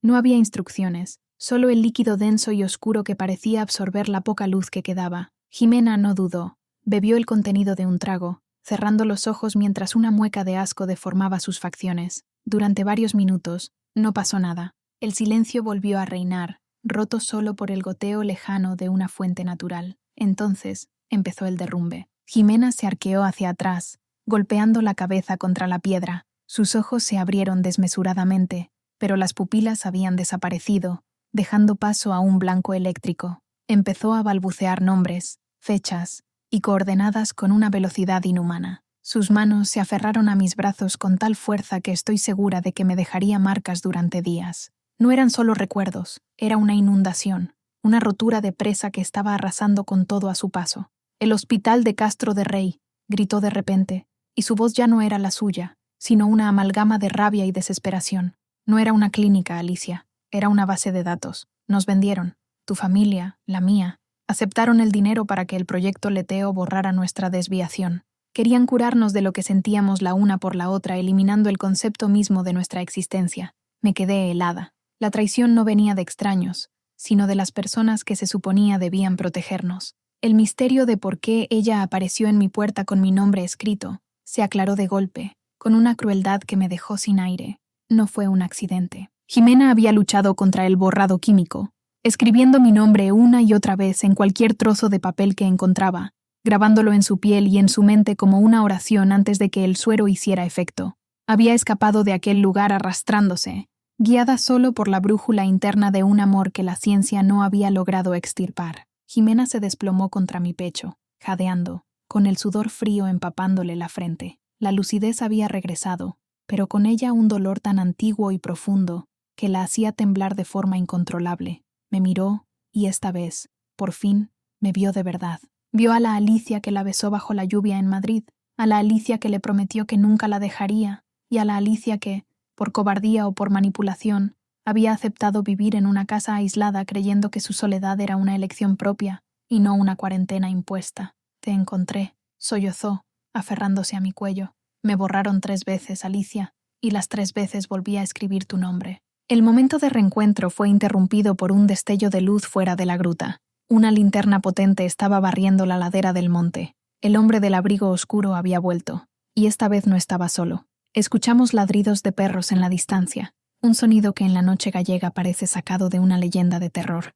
No había instrucciones, solo el líquido denso y oscuro que parecía absorber la poca luz que quedaba. Jimena no dudó. Bebió el contenido de un trago, cerrando los ojos mientras una mueca de asco deformaba sus facciones. Durante varios minutos, no pasó nada. El silencio volvió a reinar, roto solo por el goteo lejano de una fuente natural. Entonces empezó el derrumbe. Jimena se arqueó hacia atrás, golpeando la cabeza contra la piedra. Sus ojos se abrieron desmesuradamente, pero las pupilas habían desaparecido, dejando paso a un blanco eléctrico. Empezó a balbucear nombres, fechas y coordenadas con una velocidad inhumana. Sus manos se aferraron a mis brazos con tal fuerza que estoy segura de que me dejaría marcas durante días. No eran solo recuerdos, era una inundación, una rotura de presa que estaba arrasando con todo a su paso. «El hospital de Castro de Rey», gritó de repente, y su voz ya no era la suya, sino una amalgama de rabia y desesperación. No era una clínica, Alicia, era una base de datos. Nos vendieron, tu familia, la mía. Aceptaron el dinero para que el proyecto Leteo borrara nuestra desviación. Querían curarnos de lo que sentíamos la una por la otra, eliminando el concepto mismo de nuestra existencia. Me quedé helada. La traición no venía de extraños, sino de las personas que se suponía debían protegernos. El misterio de por qué ella apareció en mi puerta con mi nombre escrito se aclaró de golpe, con una crueldad que me dejó sin aire. No fue un accidente. Jimena había luchado contra el borrado químico, escribiendo mi nombre una y otra vez en cualquier trozo de papel que encontraba, grabándolo en su piel y en su mente como una oración antes de que el suero hiciera efecto. Había escapado de aquel lugar arrastrándose, guiada solo por la brújula interna de un amor que la ciencia no había logrado extirpar. Jimena se desplomó contra mi pecho, jadeando, con el sudor frío empapándole la frente. La lucidez había regresado, pero con ella un dolor tan antiguo y profundo que la hacía temblar de forma incontrolable. Me miró y esta vez, por fin, me vio de verdad. Vio a la Alicia que la besó bajo la lluvia en Madrid, a la Alicia que le prometió que nunca la dejaría, y a la Alicia que, por cobardía o por manipulación, había aceptado vivir en una casa aislada creyendo que su soledad era una elección propia y no una cuarentena impuesta. «Te encontré», sollozó, aferrándose a mi cuello. «Me borraron 3 veces, Alicia, y las 3 veces volví a escribir tu nombre». El momento de reencuentro fue interrumpido por un destello de luz fuera de la gruta. Una linterna potente estaba barriendo la ladera del monte. El hombre del abrigo oscuro había vuelto, y esta vez no estaba solo. Escuchamos ladridos de perros en la distancia, un sonido que en la noche gallega parece sacado de una leyenda de terror.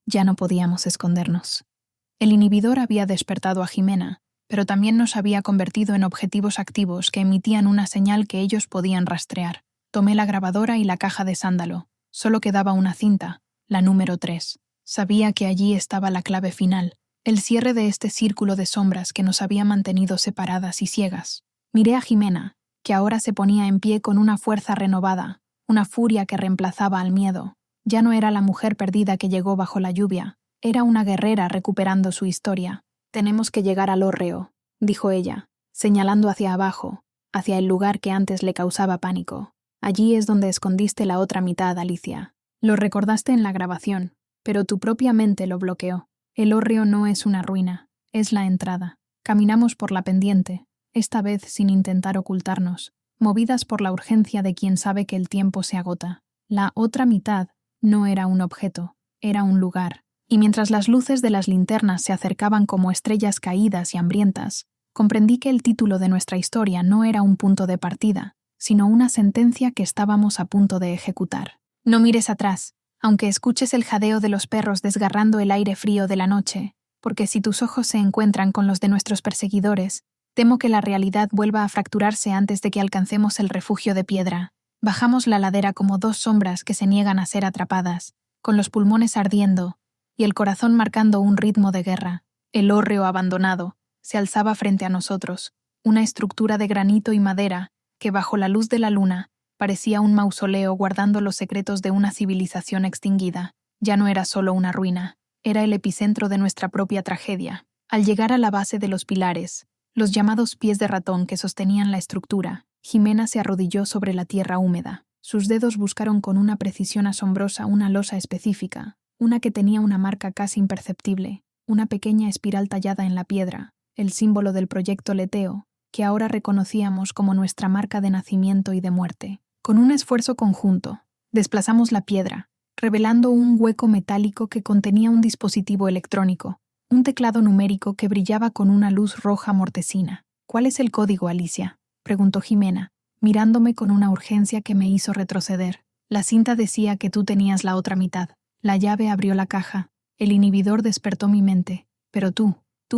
Ya no podíamos escondernos. El inhibidor había despertado a Jimena, pero también nos había convertido en objetivos activos que emitían una señal que ellos podían rastrear. Tomé la grabadora y la caja de sándalo. Solo quedaba una cinta, la número 3. Sabía que allí estaba la clave final, el cierre de este círculo de sombras que nos había mantenido separadas y ciegas. Miré a Jimena, que ahora se ponía en pie con una fuerza renovada, una furia que reemplazaba al miedo. Ya no era la mujer perdida que llegó bajo la lluvia, era una guerrera recuperando su historia. «Tenemos que llegar al hórreo», dijo ella, señalando hacia abajo, hacia el lugar que antes le causaba pánico. «Allí es donde escondiste la otra mitad, Alicia. Lo recordaste en la grabación, pero tu propia mente lo bloqueó. El hórreo no es una ruina, es la entrada. Caminamos por la pendiente, esta vez sin intentar ocultarnos, movidas por la urgencia de quien sabe que el tiempo se agota. La otra mitad no era un objeto, era un lugar. Y mientras las luces de las linternas se acercaban como estrellas caídas y hambrientas, comprendí que el título de nuestra historia no era un punto de partida, sino una sentencia que estábamos a punto de ejecutar. No mires atrás, aunque escuches el jadeo de los perros desgarrando el aire frío de la noche, porque si tus ojos se encuentran con los de nuestros perseguidores, temo que la realidad vuelva a fracturarse antes de que alcancemos el refugio de piedra. Bajamos la ladera como dos sombras que se niegan a ser atrapadas, con los pulmones ardiendo y el corazón marcando un ritmo de guerra. El hórreo abandonado se alzaba frente a nosotros, una estructura de granito y madera que bajo la luz de la luna parecía un mausoleo guardando los secretos de una civilización extinguida. Ya no era solo una ruina, era el epicentro de nuestra propia tragedia. Al llegar a la base de los pilares, los llamados pies de ratón que sostenían la estructura, Jimena se arrodilló sobre la tierra húmeda. Sus dedos buscaron con una precisión asombrosa una losa específica, una que tenía una marca casi imperceptible, una pequeña espiral tallada en la piedra, el símbolo del proyecto Leteo, que ahora reconocíamos como nuestra marca de nacimiento y de muerte. Con un esfuerzo conjunto, desplazamos la piedra, revelando un hueco metálico que contenía un dispositivo electrónico, un teclado numérico que brillaba con una luz roja mortecina. «¿Cuál es el código, Alicia?», preguntó Jimena, mirándome con una urgencia que me hizo retroceder. «La cinta decía que tú tenías la otra mitad». La llave abrió la caja, el inhibidor despertó mi mente, pero tú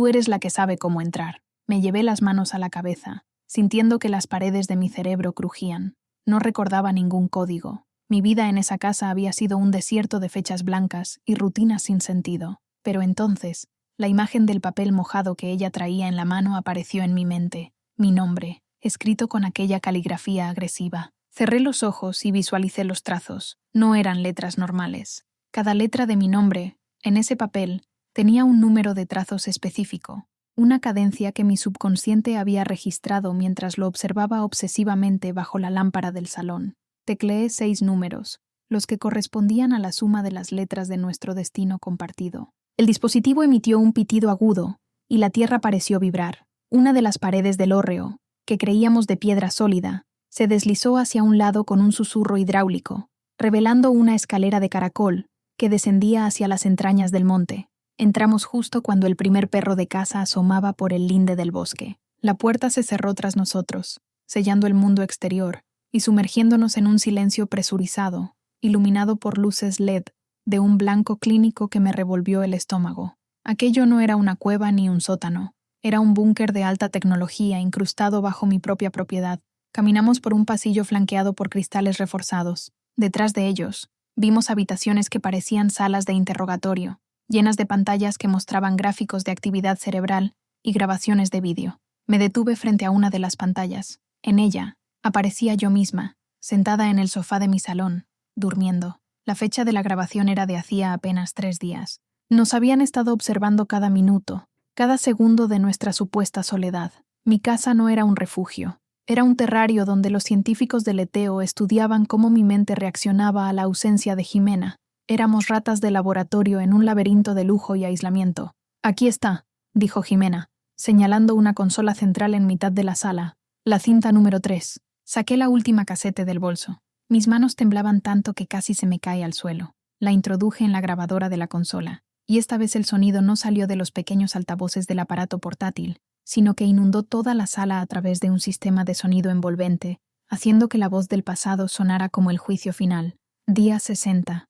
eres la que sabe cómo entrar. Me llevé las manos a la cabeza, sintiendo que las paredes de mi cerebro crujían. No recordaba ningún código. Mi vida en esa casa había sido un desierto de fechas blancas y rutinas sin sentido. Pero entonces, la imagen del papel mojado que ella traía en la mano apareció en mi mente. Mi nombre, escrito con aquella caligrafía agresiva. Cerré los ojos y visualicé los trazos. No eran letras normales. Cada letra de mi nombre, en ese papel, tenía un número de trazos específico, una cadencia que mi subconsciente había registrado mientras lo observaba obsesivamente bajo la lámpara del salón. Tecleé 6 números, los que correspondían a la suma de las letras de nuestro destino compartido. El dispositivo emitió un pitido agudo, y la tierra pareció vibrar. Una de las paredes del hórreo, que creíamos de piedra sólida, se deslizó hacia un lado con un susurro hidráulico, revelando una escalera de caracol que descendía hacia las entrañas del monte. Entramos justo cuando el primer perro de casa asomaba por el linde del bosque. La puerta se cerró tras nosotros, sellando el mundo exterior y sumergiéndonos en un silencio presurizado, iluminado por luces LED de un blanco clínico que me revolvió el estómago. Aquello no era una cueva ni un sótano, era un búnker de alta tecnología incrustado bajo mi propia propiedad. Caminamos por un pasillo flanqueado por cristales reforzados. Detrás de ellos, vimos habitaciones que parecían salas de interrogatorio, llenas de pantallas que mostraban gráficos de actividad cerebral y grabaciones de vídeo. Me detuve frente a una de las pantallas. En ella, aparecía yo misma, sentada en el sofá de mi salón, durmiendo. La fecha de la grabación era de hacía apenas 3 días. Nos habían estado observando cada minuto, cada segundo de nuestra supuesta soledad. Mi casa no era un refugio. Era un terrario donde los científicos del Leteo estudiaban cómo mi mente reaccionaba a la ausencia de Jimena. Éramos ratas de laboratorio en un laberinto de lujo y aislamiento. «Aquí está», dijo Jimena, señalando una consola central en mitad de la sala. «La cinta número 3. Saqué la última casete del bolso. Mis manos temblaban tanto que casi se me cae al suelo. La introduje en la grabadora de la consola, y esta vez el sonido no salió de los pequeños altavoces del aparato portátil, sino que inundó toda la sala a través de un sistema de sonido envolvente, haciendo que la voz del pasado sonara como el juicio final. Día 60.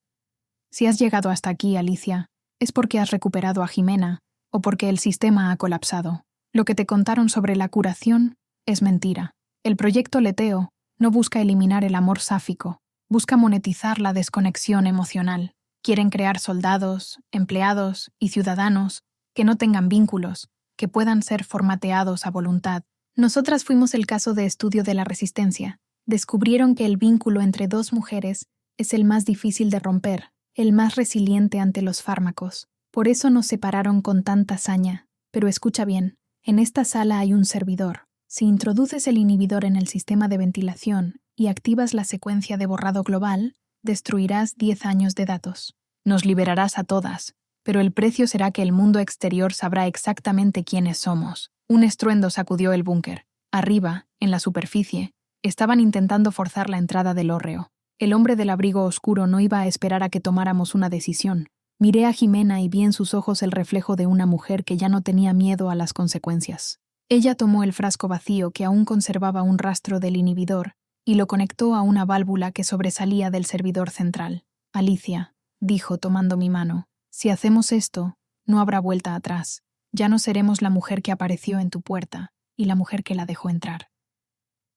Si has llegado hasta aquí, Alicia, es porque has recuperado a Jimena, o porque el sistema ha colapsado. Lo que te contaron sobre la curación es mentira. El proyecto Leteo no busca eliminar el amor sáfico, busca monetizar la desconexión emocional. Quieren crear soldados, empleados y ciudadanos que no tengan vínculos, que puedan ser formateados a voluntad. Nosotras fuimos el caso de estudio de la resistencia. Descubrieron que el vínculo entre dos mujeres es el más difícil de romper, el más resiliente ante los fármacos. Por eso nos separaron con tanta saña. Pero escucha bien, en esta sala hay un servidor. Si introduces el inhibidor en el sistema de ventilación y activas la secuencia de borrado global, destruirás 10 años de datos. Nos liberarás a todas, pero el precio será que el mundo exterior sabrá exactamente quiénes somos. Un estruendo sacudió el búnker. Arriba, en la superficie, estaban intentando forzar la entrada del hórreo. El hombre del abrigo oscuro no iba a esperar a que tomáramos una decisión. Miré a Jimena y vi en sus ojos el reflejo de una mujer que ya no tenía miedo a las consecuencias. Ella tomó el frasco vacío que aún conservaba un rastro del inhibidor y lo conectó a una válvula que sobresalía del servidor central. Alicia, dijo tomando mi mano, si hacemos esto, no habrá vuelta atrás. Ya no seremos la mujer que apareció en tu puerta y la mujer que la dejó entrar.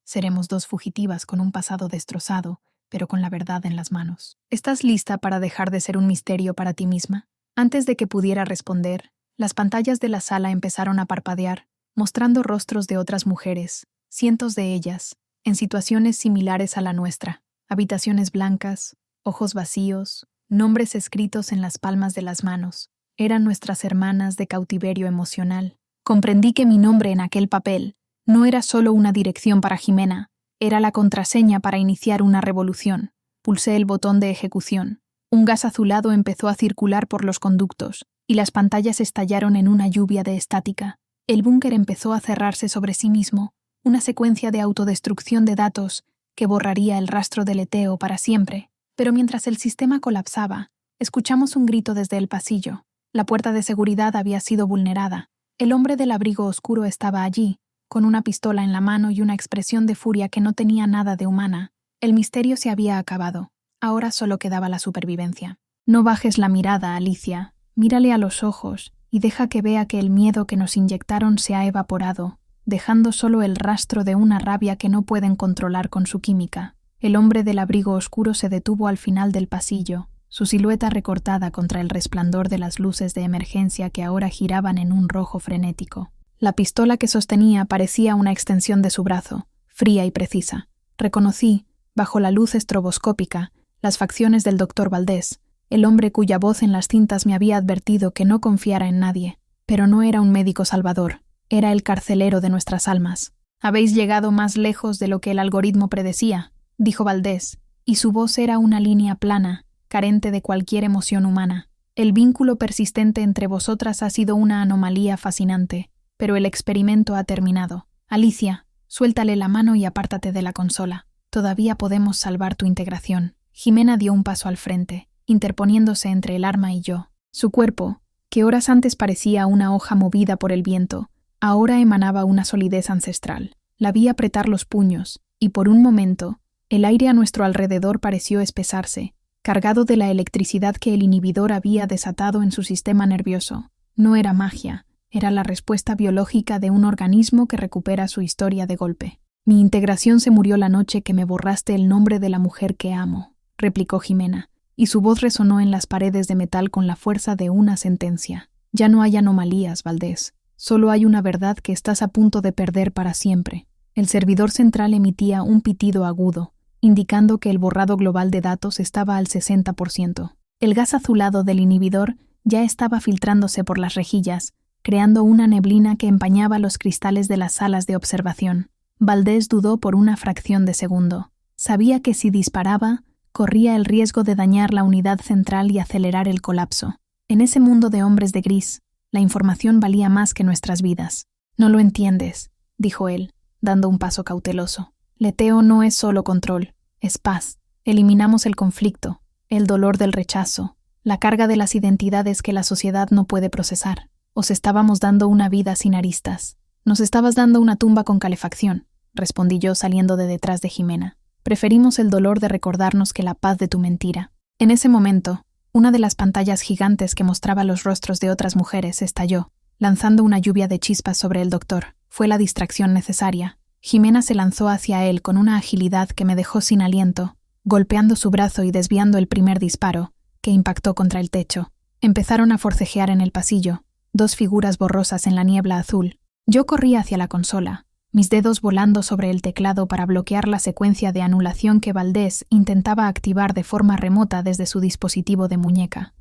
Seremos dos fugitivas con un pasado destrozado, pero con la verdad en las manos. ¿Estás lista para dejar de ser un misterio para ti misma? Antes de que pudiera responder, las pantallas de la sala empezaron a parpadear, mostrando rostros de otras mujeres, cientos de ellas, en situaciones similares a la nuestra. Habitaciones blancas, ojos vacíos, nombres escritos en las palmas de las manos. Eran nuestras hermanas de cautiverio emocional. Comprendí que mi nombre en aquel papel no era solo una dirección para Jimena, era la contraseña para iniciar una revolución. Pulsé el botón de ejecución. Un gas azulado empezó a circular por los conductos, y las pantallas estallaron en una lluvia de estática. El búnker empezó a cerrarse sobre sí mismo, una secuencia de autodestrucción de datos que borraría el rastro del Eteo para siempre. Pero mientras el sistema colapsaba, escuchamos un grito desde el pasillo. La puerta de seguridad había sido vulnerada. El hombre del abrigo oscuro estaba allí, con una pistola en la mano y una expresión de furia que no tenía nada de humana. El misterio se había acabado. Ahora solo quedaba la supervivencia. No bajes la mirada, Alicia. Mírale a los ojos y deja que vea que el miedo que nos inyectaron se ha evaporado, dejando solo el rastro de una rabia que no pueden controlar con su química. El hombre del abrigo oscuro se detuvo al final del pasillo, su silueta recortada contra el resplandor de las luces de emergencia que ahora giraban en un rojo frenético. La pistola que sostenía parecía una extensión de su brazo, fría y precisa. Reconocí, bajo la luz estroboscópica, las facciones del doctor Valdés, el hombre cuya voz en las cintas me había advertido que no confiara en nadie. Pero no era un médico salvador, era el carcelero de nuestras almas. «Habéis llegado más lejos de lo que el algoritmo predecía», dijo Valdés, y su voz era una línea plana, carente de cualquier emoción humana. «El vínculo persistente entre vosotras ha sido una anomalía fascinante, pero el experimento ha terminado. Alicia, suéltale la mano y apártate de la consola. Todavía podemos salvar tu integración». Jimena dio un paso al frente, interponiéndose entre el arma y yo. Su cuerpo, que horas antes parecía una hoja movida por el viento, ahora emanaba una solidez ancestral. La vi apretar los puños, y por un momento, el aire a nuestro alrededor pareció espesarse, cargado de la electricidad que el inhibidor había desatado en su sistema nervioso. No era magia, era la respuesta biológica de un organismo que recupera su historia de golpe. «Mi integración se murió la noche que me borraste el nombre de la mujer que amo», replicó Jimena, y su voz resonó en las paredes de metal con la fuerza de una sentencia. «Ya no hay anomalías, Valdés. Solo hay una verdad que estás a punto de perder para siempre». El servidor central emitía un pitido agudo, indicando que el borrado global de datos estaba al 60%. El gas azulado del inhibidor ya estaba filtrándose por las rejillas, creando una neblina que empañaba los cristales de las salas de observación. Valdés dudó por una fracción de segundo. Sabía que si disparaba, corría el riesgo de dañar la unidad central y acelerar el colapso. En ese mundo de hombres de gris, la información valía más que nuestras vidas. «No lo entiendes», dijo él, dando un paso cauteloso. «Leteo no es solo control, es paz. Eliminamos el conflicto, el dolor del rechazo, la carga de las identidades que la sociedad no puede procesar. Os estábamos dando una vida sin aristas. Nos estabas dando una tumba con calefacción», respondí yo saliendo de detrás de Jimena. «Preferimos el dolor de recordarnos que la paz de tu mentira». En ese momento, una de las pantallas gigantes que mostraba los rostros de otras mujeres estalló, lanzando una lluvia de chispas sobre el doctor. Fue la distracción necesaria. Jimena se lanzó hacia él con una agilidad que me dejó sin aliento, golpeando su brazo y desviando el primer disparo, que impactó contra el techo. Empezaron a forcejear en el pasillo, dos figuras borrosas en la niebla azul. Yo corrí hacia la consola, mis dedos volando sobre el teclado para bloquear la secuencia de anulación que Valdés intentaba activar de forma remota desde su dispositivo de muñeca.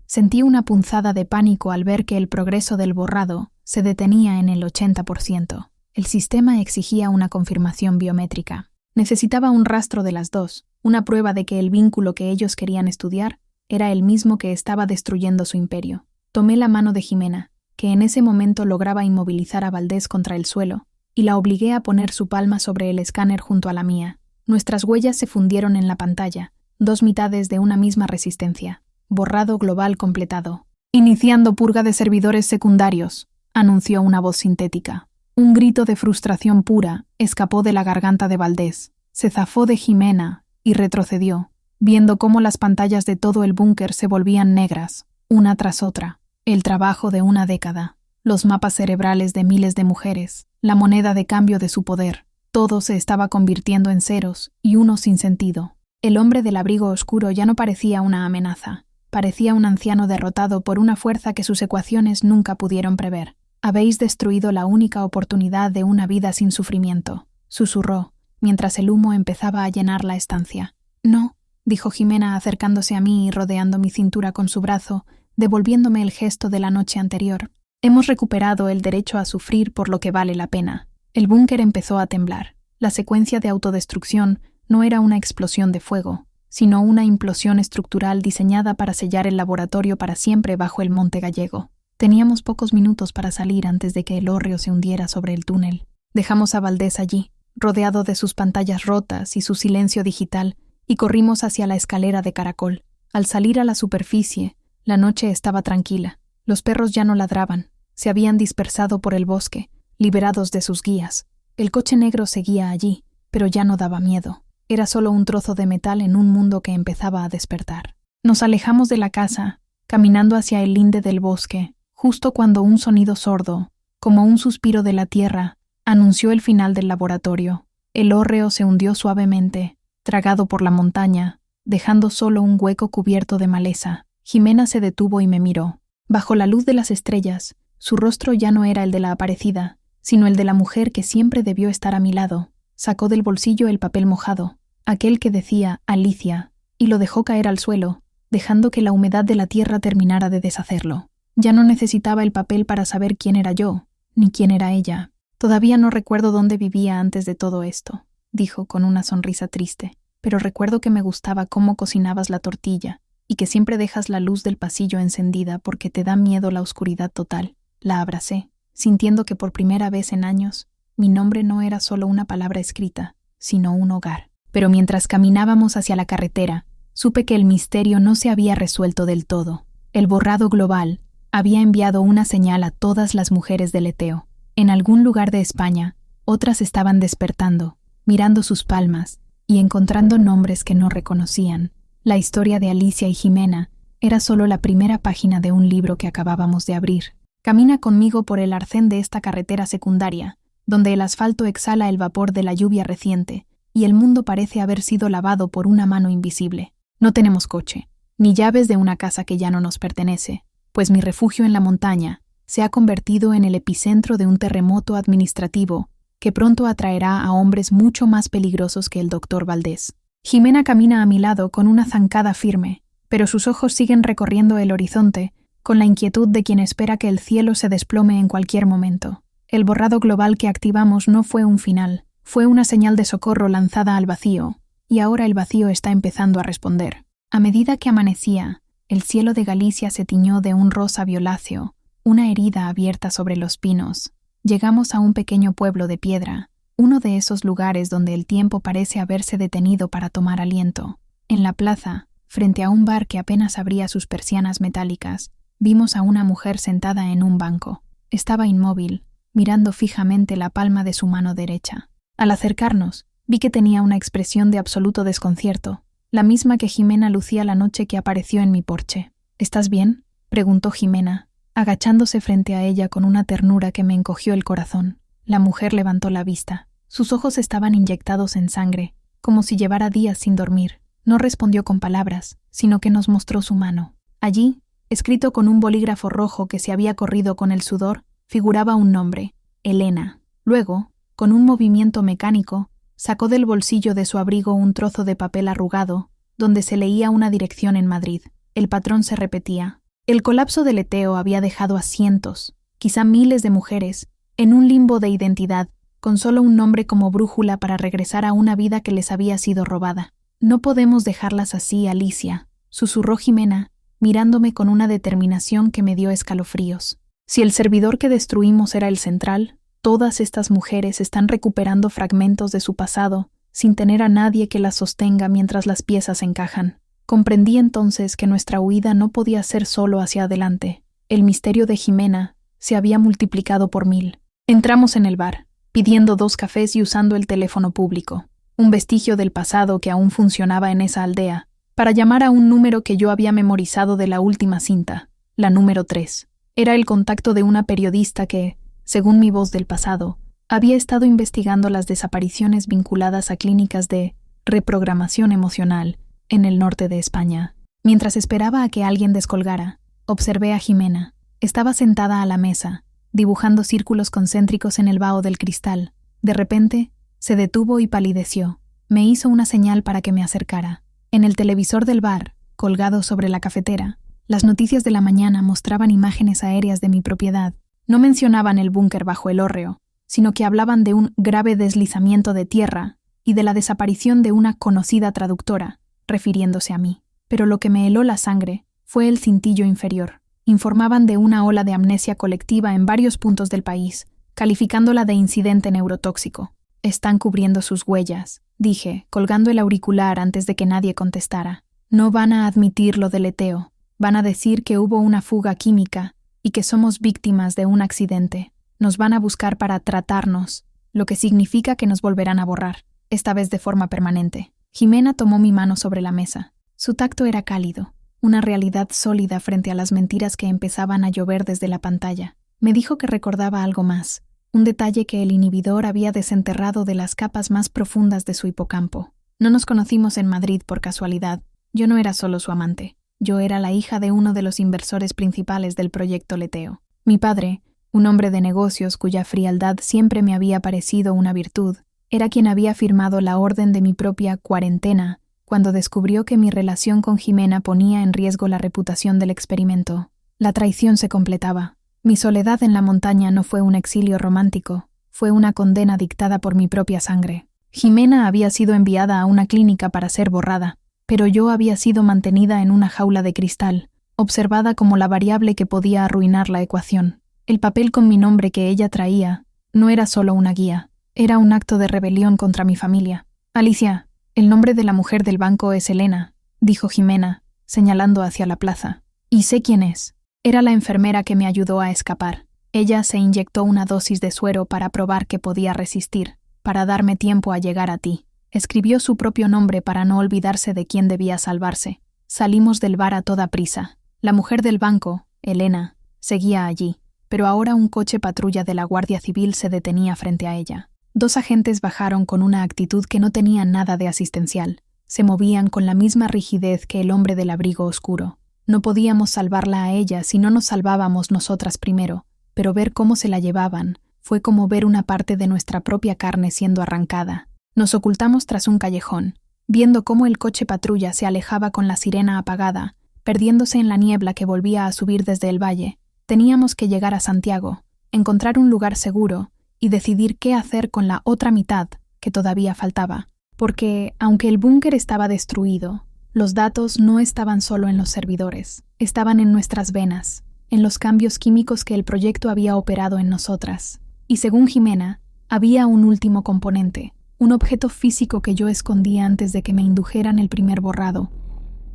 Sentí una punzada de pánico al ver que el progreso del borrado se detenía en el 80%. El sistema exigía una confirmación biométrica. Necesitaba un rastro de las dos, una prueba de que el vínculo que ellos querían estudiar era el mismo que estaba destruyendo su imperio. Tomé la mano de Jimena, que en ese momento lograba inmovilizar a Valdés contra el suelo, y la obligué a poner su palma sobre el escáner junto a la mía. Nuestras huellas se fundieron en la pantalla, dos mitades de una misma resistencia. Borrado global completado. Iniciando purga de servidores secundarios, anunció una voz sintética. Un grito de frustración pura escapó de la garganta de Valdés. Se zafó de Jimena y retrocedió, viendo cómo las pantallas de todo el búnker se volvían negras, una tras otra. El trabajo de una década, los mapas cerebrales de miles de mujeres, la moneda de cambio de su poder. Todo se estaba convirtiendo en ceros y unos sin sentido. El hombre del abrigo oscuro ya no parecía una amenaza. Parecía un anciano derrotado por una fuerza que sus ecuaciones nunca pudieron prever. Habéis destruido la única oportunidad de una vida sin sufrimiento, susurró, mientras el humo empezaba a llenar la estancia. No, dijo Jimena acercándose a mí y rodeando mi cintura con su brazo, devolviéndome el gesto de la noche anterior. Hemos recuperado el derecho a sufrir por lo que vale la pena. El búnker empezó a temblar. La secuencia de autodestrucción no era una explosión de fuego, sino una implosión estructural diseñada para sellar el laboratorio para siempre bajo el Monte Gallego. Teníamos pocos minutos para salir antes de que el hórreo se hundiera sobre el túnel. Dejamos a Valdés allí, rodeado de sus pantallas rotas y su silencio digital, y corrimos hacia la escalera de caracol. Al salir a la superficie, la noche estaba tranquila. Los perros ya no ladraban, se habían dispersado por el bosque, liberados de sus guías. El coche negro seguía allí, pero ya no daba miedo. Era solo un trozo de metal en un mundo que empezaba a despertar. Nos alejamos de la casa, caminando hacia el linde del bosque, justo cuando un sonido sordo, como un suspiro de la tierra, anunció el final del laboratorio. El hórreo se hundió suavemente, tragado por la montaña, dejando solo un hueco cubierto de maleza. Jimena se detuvo y me miró. Bajo la luz de las estrellas, su rostro ya no era el de la aparecida, sino el de la mujer que siempre debió estar a mi lado. Sacó del bolsillo el papel mojado, aquel que decía Alicia, y lo dejó caer al suelo, dejando que la humedad de la tierra terminara de deshacerlo. Ya no necesitaba el papel para saber quién era yo, ni quién era ella. Todavía no recuerdo dónde vivía antes de todo esto, dijo con una sonrisa triste, pero recuerdo que me gustaba cómo cocinabas la tortilla, y que siempre dejas la luz del pasillo encendida porque te da miedo la oscuridad total. La abracé, sintiendo que por primera vez en años, mi nombre no era solo una palabra escrita, sino un hogar. Pero mientras caminábamos hacia la carretera, supe que el misterio no se había resuelto del todo. El borrado global había enviado una señal a todas las mujeres del Eteo. En algún lugar de España, otras estaban despertando, mirando sus palmas y encontrando nombres que no reconocían. La historia de Alicia y Jimena era solo la primera página de un libro que acabábamos de abrir. Camina conmigo por el arcén de esta carretera secundaria, donde el asfalto exhala el vapor de la lluvia reciente y el mundo parece haber sido lavado por una mano invisible. No tenemos coche, ni llaves de una casa que ya no nos pertenece, pues mi refugio en la montaña se ha convertido en el epicentro de un terremoto administrativo que pronto atraerá a hombres mucho más peligrosos que el doctor Valdés. Jimena camina a mi lado con una zancada firme, pero sus ojos siguen recorriendo el horizonte con la inquietud de quien espera que el cielo se desplome en cualquier momento. El borrado global que activamos no fue un final, fue una señal de socorro lanzada al vacío, y ahora el vacío está empezando a responder. A medida que amanecía, el cielo de Galicia se tiñó de un rosa violáceo, una herida abierta sobre los pinos. Llegamos a un pequeño pueblo de piedra, uno de esos lugares donde el tiempo parece haberse detenido para tomar aliento. En la plaza, frente a un bar que apenas abría sus persianas metálicas, vimos a una mujer sentada en un banco. Estaba inmóvil, mirando fijamente la palma de su mano derecha. Al acercarnos, vi que tenía una expresión de absoluto desconcierto, la misma que Jimena lucía la noche que apareció en mi porche. ¿Estás bien?, preguntó Jimena, agachándose frente a ella con una ternura que me encogió el corazón. La mujer levantó la vista. Sus ojos estaban inyectados en sangre, como si llevara días sin dormir. No respondió con palabras, sino que nos mostró su mano. Allí, escrito con un bolígrafo rojo que se había corrido con el sudor, figuraba un nombre: Elena. Luego, Con un movimiento mecánico, sacó del bolsillo de su abrigo un trozo de papel arrugado, donde se leía una dirección en Madrid. El patrón se repetía. El colapso del Leteo había dejado a cientos, quizá miles de mujeres, en un limbo de identidad, con solo un nombre como brújula para regresar a una vida que les había sido robada. «No podemos dejarlas así, Alicia», susurró Jimena, mirándome con una determinación que me dio escalofríos. «Si el servidor que destruimos era el central, todas estas mujeres están recuperando fragmentos de su pasado, sin tener a nadie que las sostenga mientras las piezas encajan». Comprendí entonces que nuestra huida no podía ser solo hacia adelante. El misterio de Jimena se había multiplicado por 1000. Entramos en el bar, pidiendo 2 cafés y usando el teléfono público, un vestigio del pasado que aún funcionaba en esa aldea, para llamar a un número que yo había memorizado de la última cinta, la número 3. Era el contacto de una periodista que, según mi voz del pasado, había estado investigando las desapariciones vinculadas a clínicas de reprogramación emocional en el norte de España. Mientras esperaba a que alguien descolgara, observé a Jimena. Estaba sentada a la mesa, dibujando círculos concéntricos en el vaho del cristal. De repente, se detuvo y palideció. Me hizo una señal para que me acercara. En el televisor del bar, colgado sobre la cafetera, las noticias de la mañana mostraban imágenes aéreas de mi propiedad. No mencionaban el búnker bajo el hórreo, sino que hablaban de un grave deslizamiento de tierra y de la desaparición de una conocida traductora, refiriéndose a mí. Pero lo que me heló la sangre fue el cintillo inferior. Informaban de una ola de amnesia colectiva en varios puntos del país, calificándola de incidente neurotóxico. «Están cubriendo sus huellas», dije, colgando el auricular antes de que nadie contestara. «No van a admitir lo del Leteo. Van a decir que hubo una fuga química y que somos víctimas de un accidente. Nos van a buscar para tratarnos, lo que significa que nos volverán a borrar, esta vez de forma permanente». Jimena tomó mi mano sobre la mesa. Su tacto era cálido, una realidad sólida frente a las mentiras que empezaban a llover desde la pantalla. Me dijo que recordaba algo más, un detalle que el inhibidor había desenterrado de las capas más profundas de su hipocampo. No nos conocimos en Madrid por casualidad. Yo no era solo su amante. Yo era la hija de uno de los inversores principales del proyecto Leteo. Mi padre, un hombre de negocios cuya frialdad siempre me había parecido una virtud, era quien había firmado la orden de mi propia cuarentena cuando descubrió que mi relación con Jimena ponía en riesgo la reputación del experimento. La traición se completaba. Mi soledad en la montaña no fue un exilio romántico, fue una condena dictada por mi propia sangre. Jimena había sido enviada a una clínica para ser borrada, pero yo había sido mantenida en una jaula de cristal, observada como la variable que podía arruinar la ecuación. El papel con mi nombre que ella traía no era solo una guía. Era un acto de rebelión contra mi familia. «Alicia, el nombre de la mujer del banco es Elena», dijo Jimena, señalando hacia la plaza. «Y sé quién es. Era la enfermera que me ayudó a escapar. Ella se inyectó una dosis de suero para probar que podía resistir, para darme tiempo a llegar a ti. Escribió su propio nombre para no olvidarse de quién debía salvarse. Salimos del bar a toda prisa. La mujer del banco, Elena, seguía allí, pero ahora un coche patrulla de la Guardia Civil se detenía frente a ella. 2 agentes bajaron con una actitud que no tenía nada de asistencial. Se movían con la misma rigidez que el hombre del abrigo oscuro. No podíamos salvarla a ella si no nos salvábamos nosotras primero, pero ver cómo se la llevaban fue como ver una parte de nuestra propia carne siendo arrancada. Nos ocultamos tras un callejón, viendo cómo el coche patrulla se alejaba con la sirena apagada, perdiéndose en la niebla que volvía a subir desde el valle. Teníamos que llegar a Santiago, encontrar un lugar seguro y decidir qué hacer con la otra mitad que todavía faltaba. Porque, aunque el búnker estaba destruido, los datos no estaban solo en los servidores, estaban en nuestras venas, en los cambios químicos que el proyecto había operado en nosotras. Y según Jimena, había un último componente, un objeto físico que yo escondía antes de que me indujeran el primer borrado,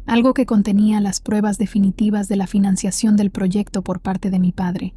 algo que contenía las pruebas definitivas de la financiación del proyecto por parte de mi padre.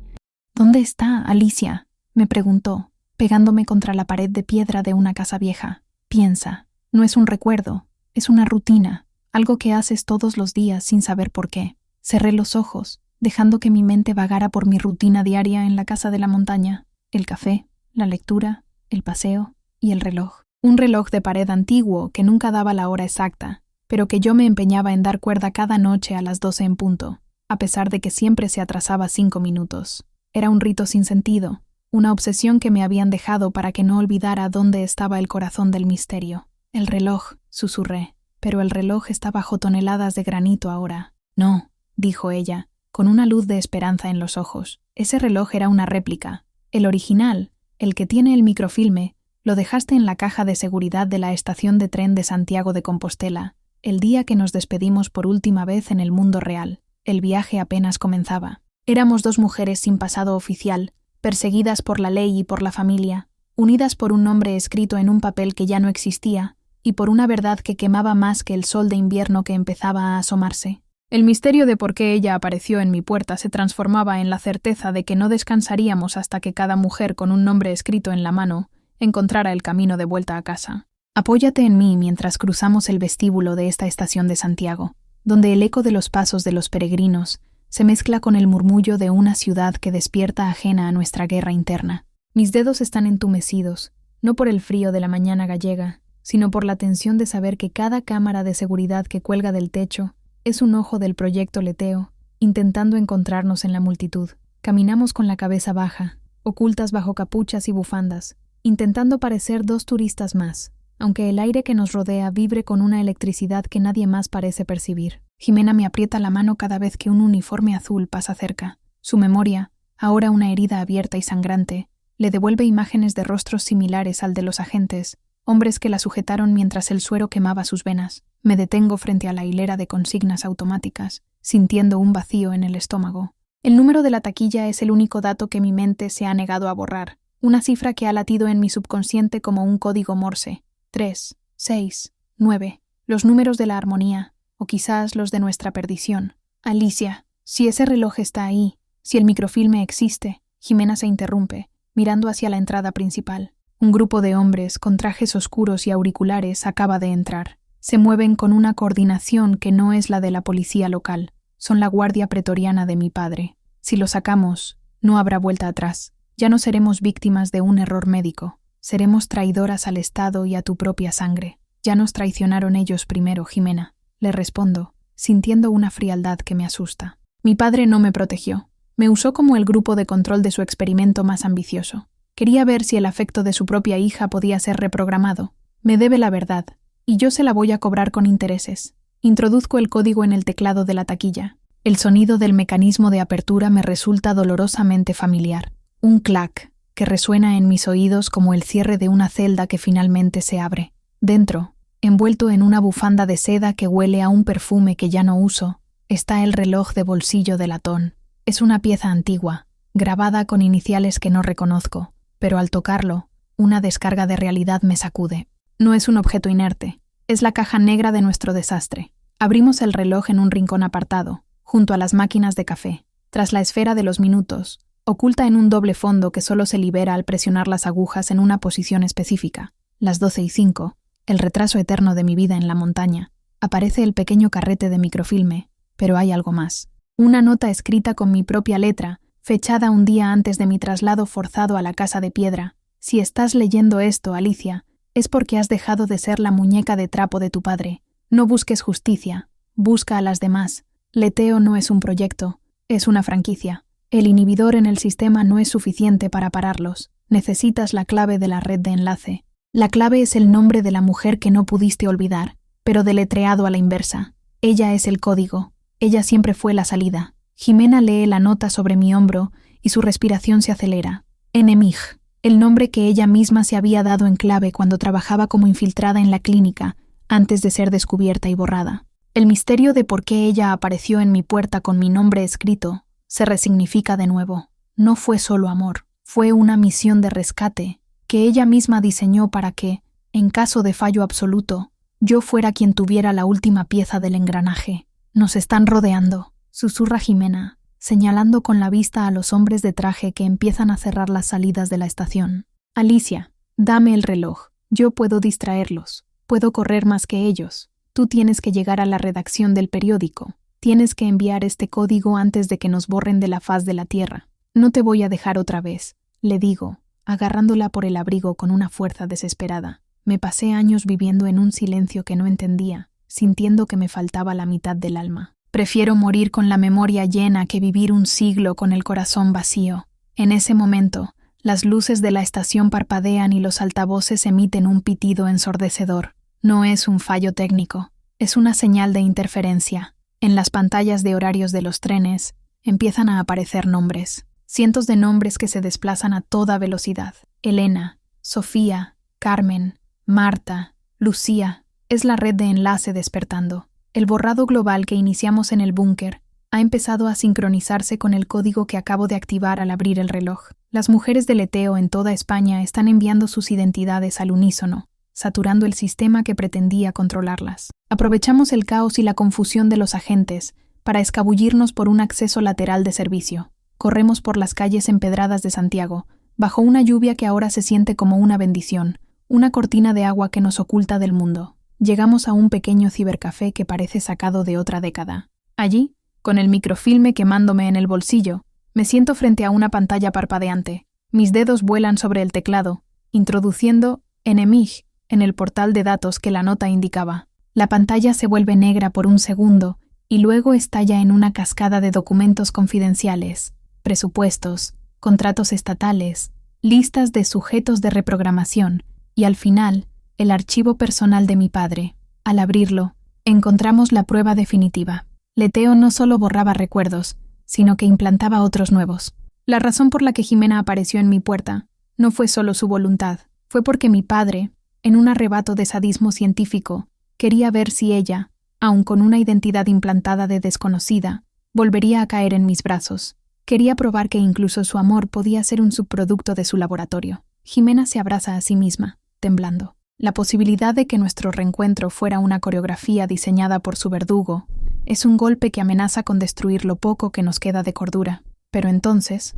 «¿Dónde está, Alicia?», me preguntó, pegándome contra la pared de piedra de una casa vieja. «Piensa, no es un recuerdo, es una rutina, algo que haces todos los días sin saber por qué». Cerré los ojos, dejando que mi mente vagara por mi rutina diaria en la casa de la montaña. El café, la lectura, el paseo y el reloj. Un reloj de pared antiguo que nunca daba la hora exacta, pero que yo me empeñaba en dar cuerda cada noche a las 12 en punto, a pesar de que siempre se atrasaba 5 minutos. Era un rito sin sentido, una obsesión que me habían dejado para que no olvidara dónde estaba el corazón del misterio. El reloj, susurré, pero el reloj está bajo toneladas de granito ahora. No, dijo ella, con una luz de esperanza en los ojos. Ese reloj era una réplica. El original, el que tiene el microfilme, lo dejaste en la caja de seguridad de la estación de tren de Santiago de Compostela, el día que nos despedimos por última vez en el mundo real. El viaje apenas comenzaba. Éramos dos mujeres sin pasado oficial, perseguidas por la ley y por la familia, unidas por un nombre escrito en un papel que ya no existía, y por una verdad que quemaba más que el sol de invierno que empezaba a asomarse. El misterio de por qué ella apareció en mi puerta se transformaba en la certeza de que no descansaríamos hasta que cada mujer con un nombre escrito en la mano encontrara el camino de vuelta a casa. Apóyate en mí mientras cruzamos el vestíbulo de esta estación de Santiago, donde el eco de los pasos de los peregrinos se mezcla con el murmullo de una ciudad que despierta ajena a nuestra guerra interna. Mis dedos están entumecidos, no por el frío de la mañana gallega, sino por la tensión de saber que cada cámara de seguridad que cuelga del techo es un ojo del proyecto Leteo, intentando encontrarnos en la multitud. Caminamos con la cabeza baja, ocultas bajo capuchas y bufandas, intentando parecer dos turistas más, aunque el aire que nos rodea vibre con una electricidad que nadie más parece percibir. Jimena me aprieta la mano cada vez que un uniforme azul pasa cerca. Su memoria, ahora una herida abierta y sangrante, le devuelve imágenes de rostros similares al de los agentes, hombres que la sujetaron mientras el suero quemaba sus venas. Me detengo frente a la hilera de consignas automáticas, sintiendo un vacío en el estómago. El número de la taquilla es el único dato que mi mente se ha negado a borrar, una cifra que ha latido en mi subconsciente como un código Morse. 3, 6, 9, los números de la armonía, o quizás los de nuestra perdición. Alicia, si ese reloj está ahí, si el microfilme existe, Jimena se interrumpe, mirando hacia la entrada principal. Un grupo de hombres con trajes oscuros y auriculares acaba de entrar. Se mueven con una coordinación que no es la de la policía local. Son la guardia pretoriana de mi padre. Si lo sacamos, no habrá vuelta atrás. Ya no seremos víctimas de un error médico. Seremos traidoras al Estado y a tu propia sangre. Ya nos traicionaron ellos primero, Jimena. Le respondo, sintiendo una frialdad que me asusta. Mi padre no me protegió. Me usó como el grupo de control de su experimento más ambicioso. Quería ver si el afecto de su propia hija podía ser reprogramado. Me debe la verdad, y yo se la voy a cobrar con intereses. Introduzco el código en el teclado de la taquilla. El sonido del mecanismo de apertura me resulta dolorosamente familiar. Un clac que resuena en mis oídos como el cierre de una celda que finalmente se abre. Dentro, envuelto en una bufanda de seda que huele a un perfume que ya no uso, está el reloj de bolsillo de latón. Es una pieza antigua, grabada con iniciales que no reconozco, pero al tocarlo, una descarga de realidad me sacude. No es un objeto inerte, es la caja negra de nuestro desastre. Abrimos el reloj en un rincón apartado, junto a las máquinas de café, tras la esfera de los minutos, oculta en un doble fondo que solo se libera al presionar las agujas en una posición específica. Las 12:05, el retraso eterno de mi vida en la montaña. Aparece el pequeño carrete de microfilme, pero hay algo más. Una nota escrita con mi propia letra, fechada un día antes de mi traslado forzado a la casa de piedra. Si estás leyendo esto, Alicia, es porque has dejado de ser la muñeca de trapo de tu padre. No busques justicia, busca a las demás. Leteo no es un proyecto, es una franquicia. El inhibidor en el sistema no es suficiente para pararlos. Necesitas la clave de la red de enlace. La clave es el nombre de la mujer que no pudiste olvidar, pero deletreado a la inversa. Ella es el código. Ella siempre fue la salida. Jimena lee la nota sobre mi hombro y su respiración se acelera. Enemig, el nombre que ella misma se había dado en clave cuando trabajaba como infiltrada en la clínica, antes de ser descubierta y borrada. El misterio de por qué ella apareció en mi puerta con mi nombre escrito se resignifica de nuevo. No fue solo amor, fue una misión de rescate que ella misma diseñó para que, en caso de fallo absoluto, yo fuera quien tuviera la última pieza del engranaje. Nos están rodeando, susurra Jimena, señalando con la vista a los hombres de traje que empiezan a cerrar las salidas de la estación. Alicia, dame el reloj. Yo puedo distraerlos. Puedo correr más que ellos. Tú tienes que llegar a la redacción del periódico. Tienes que enviar este código antes de que nos borren de la faz de la tierra. No te voy a dejar otra vez, le digo, agarrándola por el abrigo con una fuerza desesperada. Me pasé años viviendo en un silencio que no entendía, sintiendo que me faltaba la mitad del alma. Prefiero morir con la memoria llena que vivir un siglo con el corazón vacío. En ese momento, Las luces de la estación parpadean y los altavoces emiten un pitido ensordecedor. No es un fallo técnico, es una señal de interferencia. En las pantallas de horarios de los trenes empiezan a aparecer nombres. Cientos de nombres que se desplazan a toda velocidad. Elena, Sofía, Carmen, Marta, Lucía. Es la red de enlace despertando. El borrado global que iniciamos en el búnker ha empezado a sincronizarse con el código que acabo de activar al abrir el reloj. Las mujeres de leteo en toda España están enviando sus identidades al unísono, saturando el sistema que pretendía controlarlas. Aprovechamos el caos y la confusión de los agentes para escabullirnos por un acceso lateral de servicio. Corremos por las calles empedradas de Santiago, bajo una lluvia que ahora se siente como una bendición, una cortina de agua que nos oculta del mundo. Llegamos a un pequeño cibercafé que parece sacado de otra década. Allí, con el microfilme quemándome en el bolsillo, me siento frente a una pantalla parpadeante. Mis dedos vuelan sobre el teclado, introduciendo Enemig en el portal de datos que la nota indicaba. La pantalla se vuelve negra por un segundo y luego estalla en una cascada de documentos confidenciales, presupuestos, contratos estatales, listas de sujetos de reprogramación y, al final, el archivo personal de mi padre. Al abrirlo, encontramos la prueba definitiva. Leteo no solo borraba recuerdos, sino que implantaba otros nuevos. La razón por la que Jimena apareció en mi puerta no fue solo su voluntad, fue porque mi padre, en un arrebato de sadismo científico, quería ver si ella, aun con una identidad implantada de desconocida, volvería a caer en mis brazos. Quería probar que incluso su amor podía ser un subproducto de su laboratorio. Jimena se abraza a sí misma, temblando. La posibilidad de que nuestro reencuentro fuera una coreografía diseñada por su verdugo es un golpe que amenaza con destruir lo poco que nos queda de cordura. Pero entonces,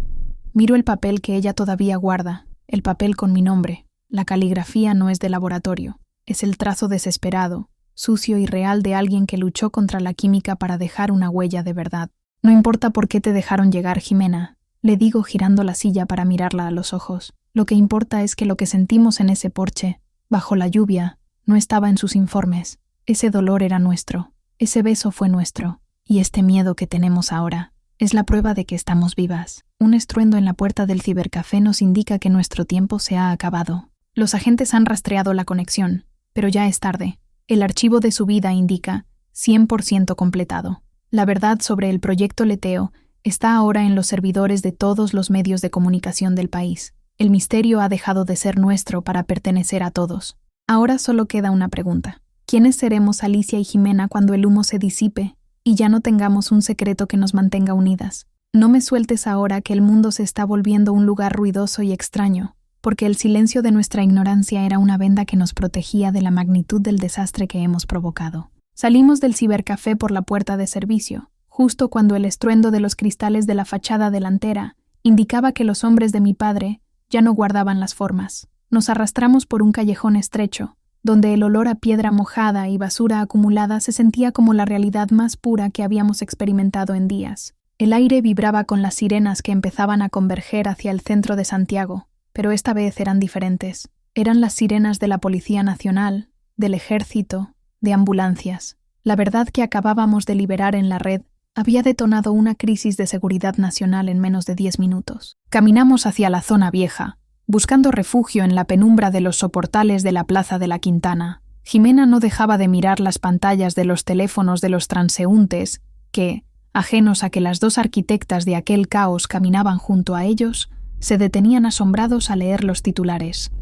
miro el papel que ella todavía guarda, el papel con mi nombre. La caligrafía no es de laboratorio, es el trazo desesperado, sucio y real de alguien que luchó contra la química para dejar una huella de verdad. No importa por qué te dejaron llegar, Jimena, le digo girando la silla para mirarla a los ojos. Lo que importa es que lo que sentimos en ese porche, bajo la lluvia, no estaba en sus informes. Ese dolor era nuestro. Ese beso fue nuestro, y este miedo que tenemos ahora es la prueba de que estamos vivas. Un estruendo en la puerta del cibercafé nos indica que nuestro tiempo se ha acabado. Los agentes han rastreado la conexión, pero ya es tarde. El archivo de su vida indica 100% completado. La verdad sobre el proyecto Leteo está ahora en los servidores de todos los medios de comunicación del país. El misterio ha dejado de ser nuestro para pertenecer a todos. Ahora solo queda una pregunta. ¿Quiénes seremos Alicia y Jimena cuando el humo se disipe y ya no tengamos un secreto que nos mantenga unidas? No me sueltes ahora que el mundo se está volviendo un lugar ruidoso y extraño, porque el silencio de nuestra ignorancia era una venda que nos protegía de la magnitud del desastre que hemos provocado. Salimos del cibercafé por la puerta de servicio, justo cuando el estruendo de los cristales de la fachada delantera indicaba que los hombres de mi padre ya no guardaban las formas. Nos arrastramos por un callejón estrecho, donde el olor a piedra mojada y basura acumulada se sentía como la realidad más pura que habíamos experimentado en días. El aire vibraba con las sirenas que empezaban a converger hacia el centro de Santiago, pero esta vez eran diferentes. Eran las sirenas de la Policía Nacional, del Ejército, de ambulancias. La verdad que acabábamos de liberar en la red había detonado una crisis de seguridad nacional en menos de 10 minutos. Caminamos hacia la zona vieja, buscando refugio en la penumbra de los soportales de la Plaza de la Quintana. Jimena no dejaba de mirar las pantallas de los teléfonos de los transeúntes que, ajenos a que las dos arquitectas de aquel caos caminaban junto a ellos, se detenían asombrados a leer los titulares.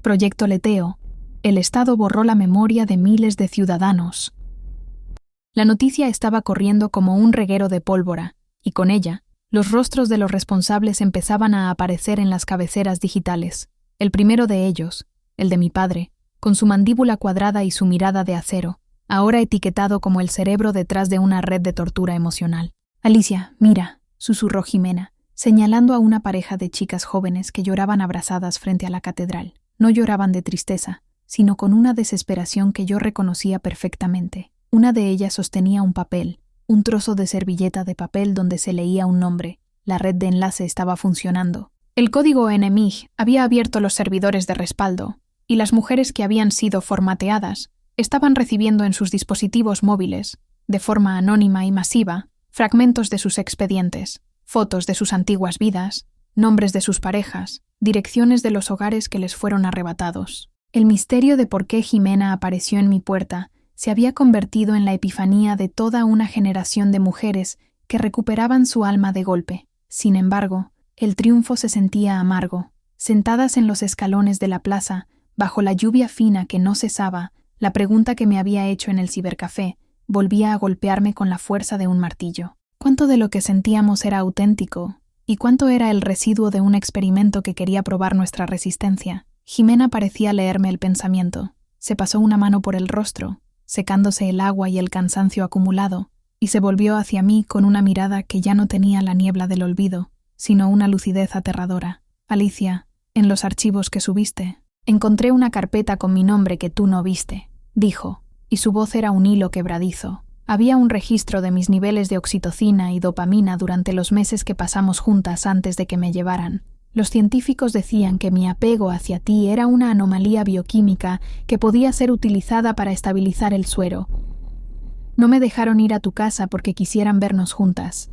Proyecto Leteo. El Estado borró la memoria de miles de ciudadanos. La noticia estaba corriendo como un reguero de pólvora, y con ella, los rostros de los responsables empezaban a aparecer en las cabeceras digitales. El primero de ellos, el de mi padre, con su mandíbula cuadrada y su mirada de acero, ahora etiquetado como el cerebro detrás de una red de tortura emocional. «Alicia, mira», susurró Jimena, señalando a una pareja de chicas jóvenes que lloraban abrazadas frente a la catedral. No lloraban de tristeza, sino con una desesperación que yo reconocía perfectamente. Una de ellas sostenía un papel, un trozo de servilleta de papel donde se leía un nombre. La red de enlace estaba funcionando. El código Enemig había abierto los servidores de respaldo, y las mujeres que habían sido formateadas estaban recibiendo en sus dispositivos móviles, de forma anónima y masiva, fragmentos de sus expedientes, fotos de sus antiguas vidas, nombres de sus parejas, direcciones de los hogares que les fueron arrebatados. El misterio de por qué Jimena apareció en mi puerta se había convertido en la epifanía de toda una generación de mujeres que recuperaban su alma de golpe. Sin embargo, el triunfo se sentía amargo. Sentadas en los escalones de la plaza, bajo la lluvia fina que no cesaba, la pregunta que me había hecho en el cibercafé volvía a golpearme con la fuerza de un martillo. ¿Cuánto de lo que sentíamos era auténtico? ¿Y cuánto era el residuo de un experimento que quería probar nuestra resistencia? Jimena parecía leerme el pensamiento. Se pasó una mano por el rostro, secándose el agua y el cansancio acumulado, y se volvió hacia mí con una mirada que ya no tenía la niebla del olvido, sino una lucidez aterradora. Alicia, en los archivos que subiste, encontré una carpeta con mi nombre que tú no viste, dijo, y su voz era un hilo quebradizo. Había un registro de mis niveles de oxitocina y dopamina durante los meses que pasamos juntas antes de que me llevaran. Los científicos decían que mi apego hacia ti era una anomalía bioquímica que podía ser utilizada para estabilizar el suero. No me dejaron ir a tu casa porque quisieran vernos juntas.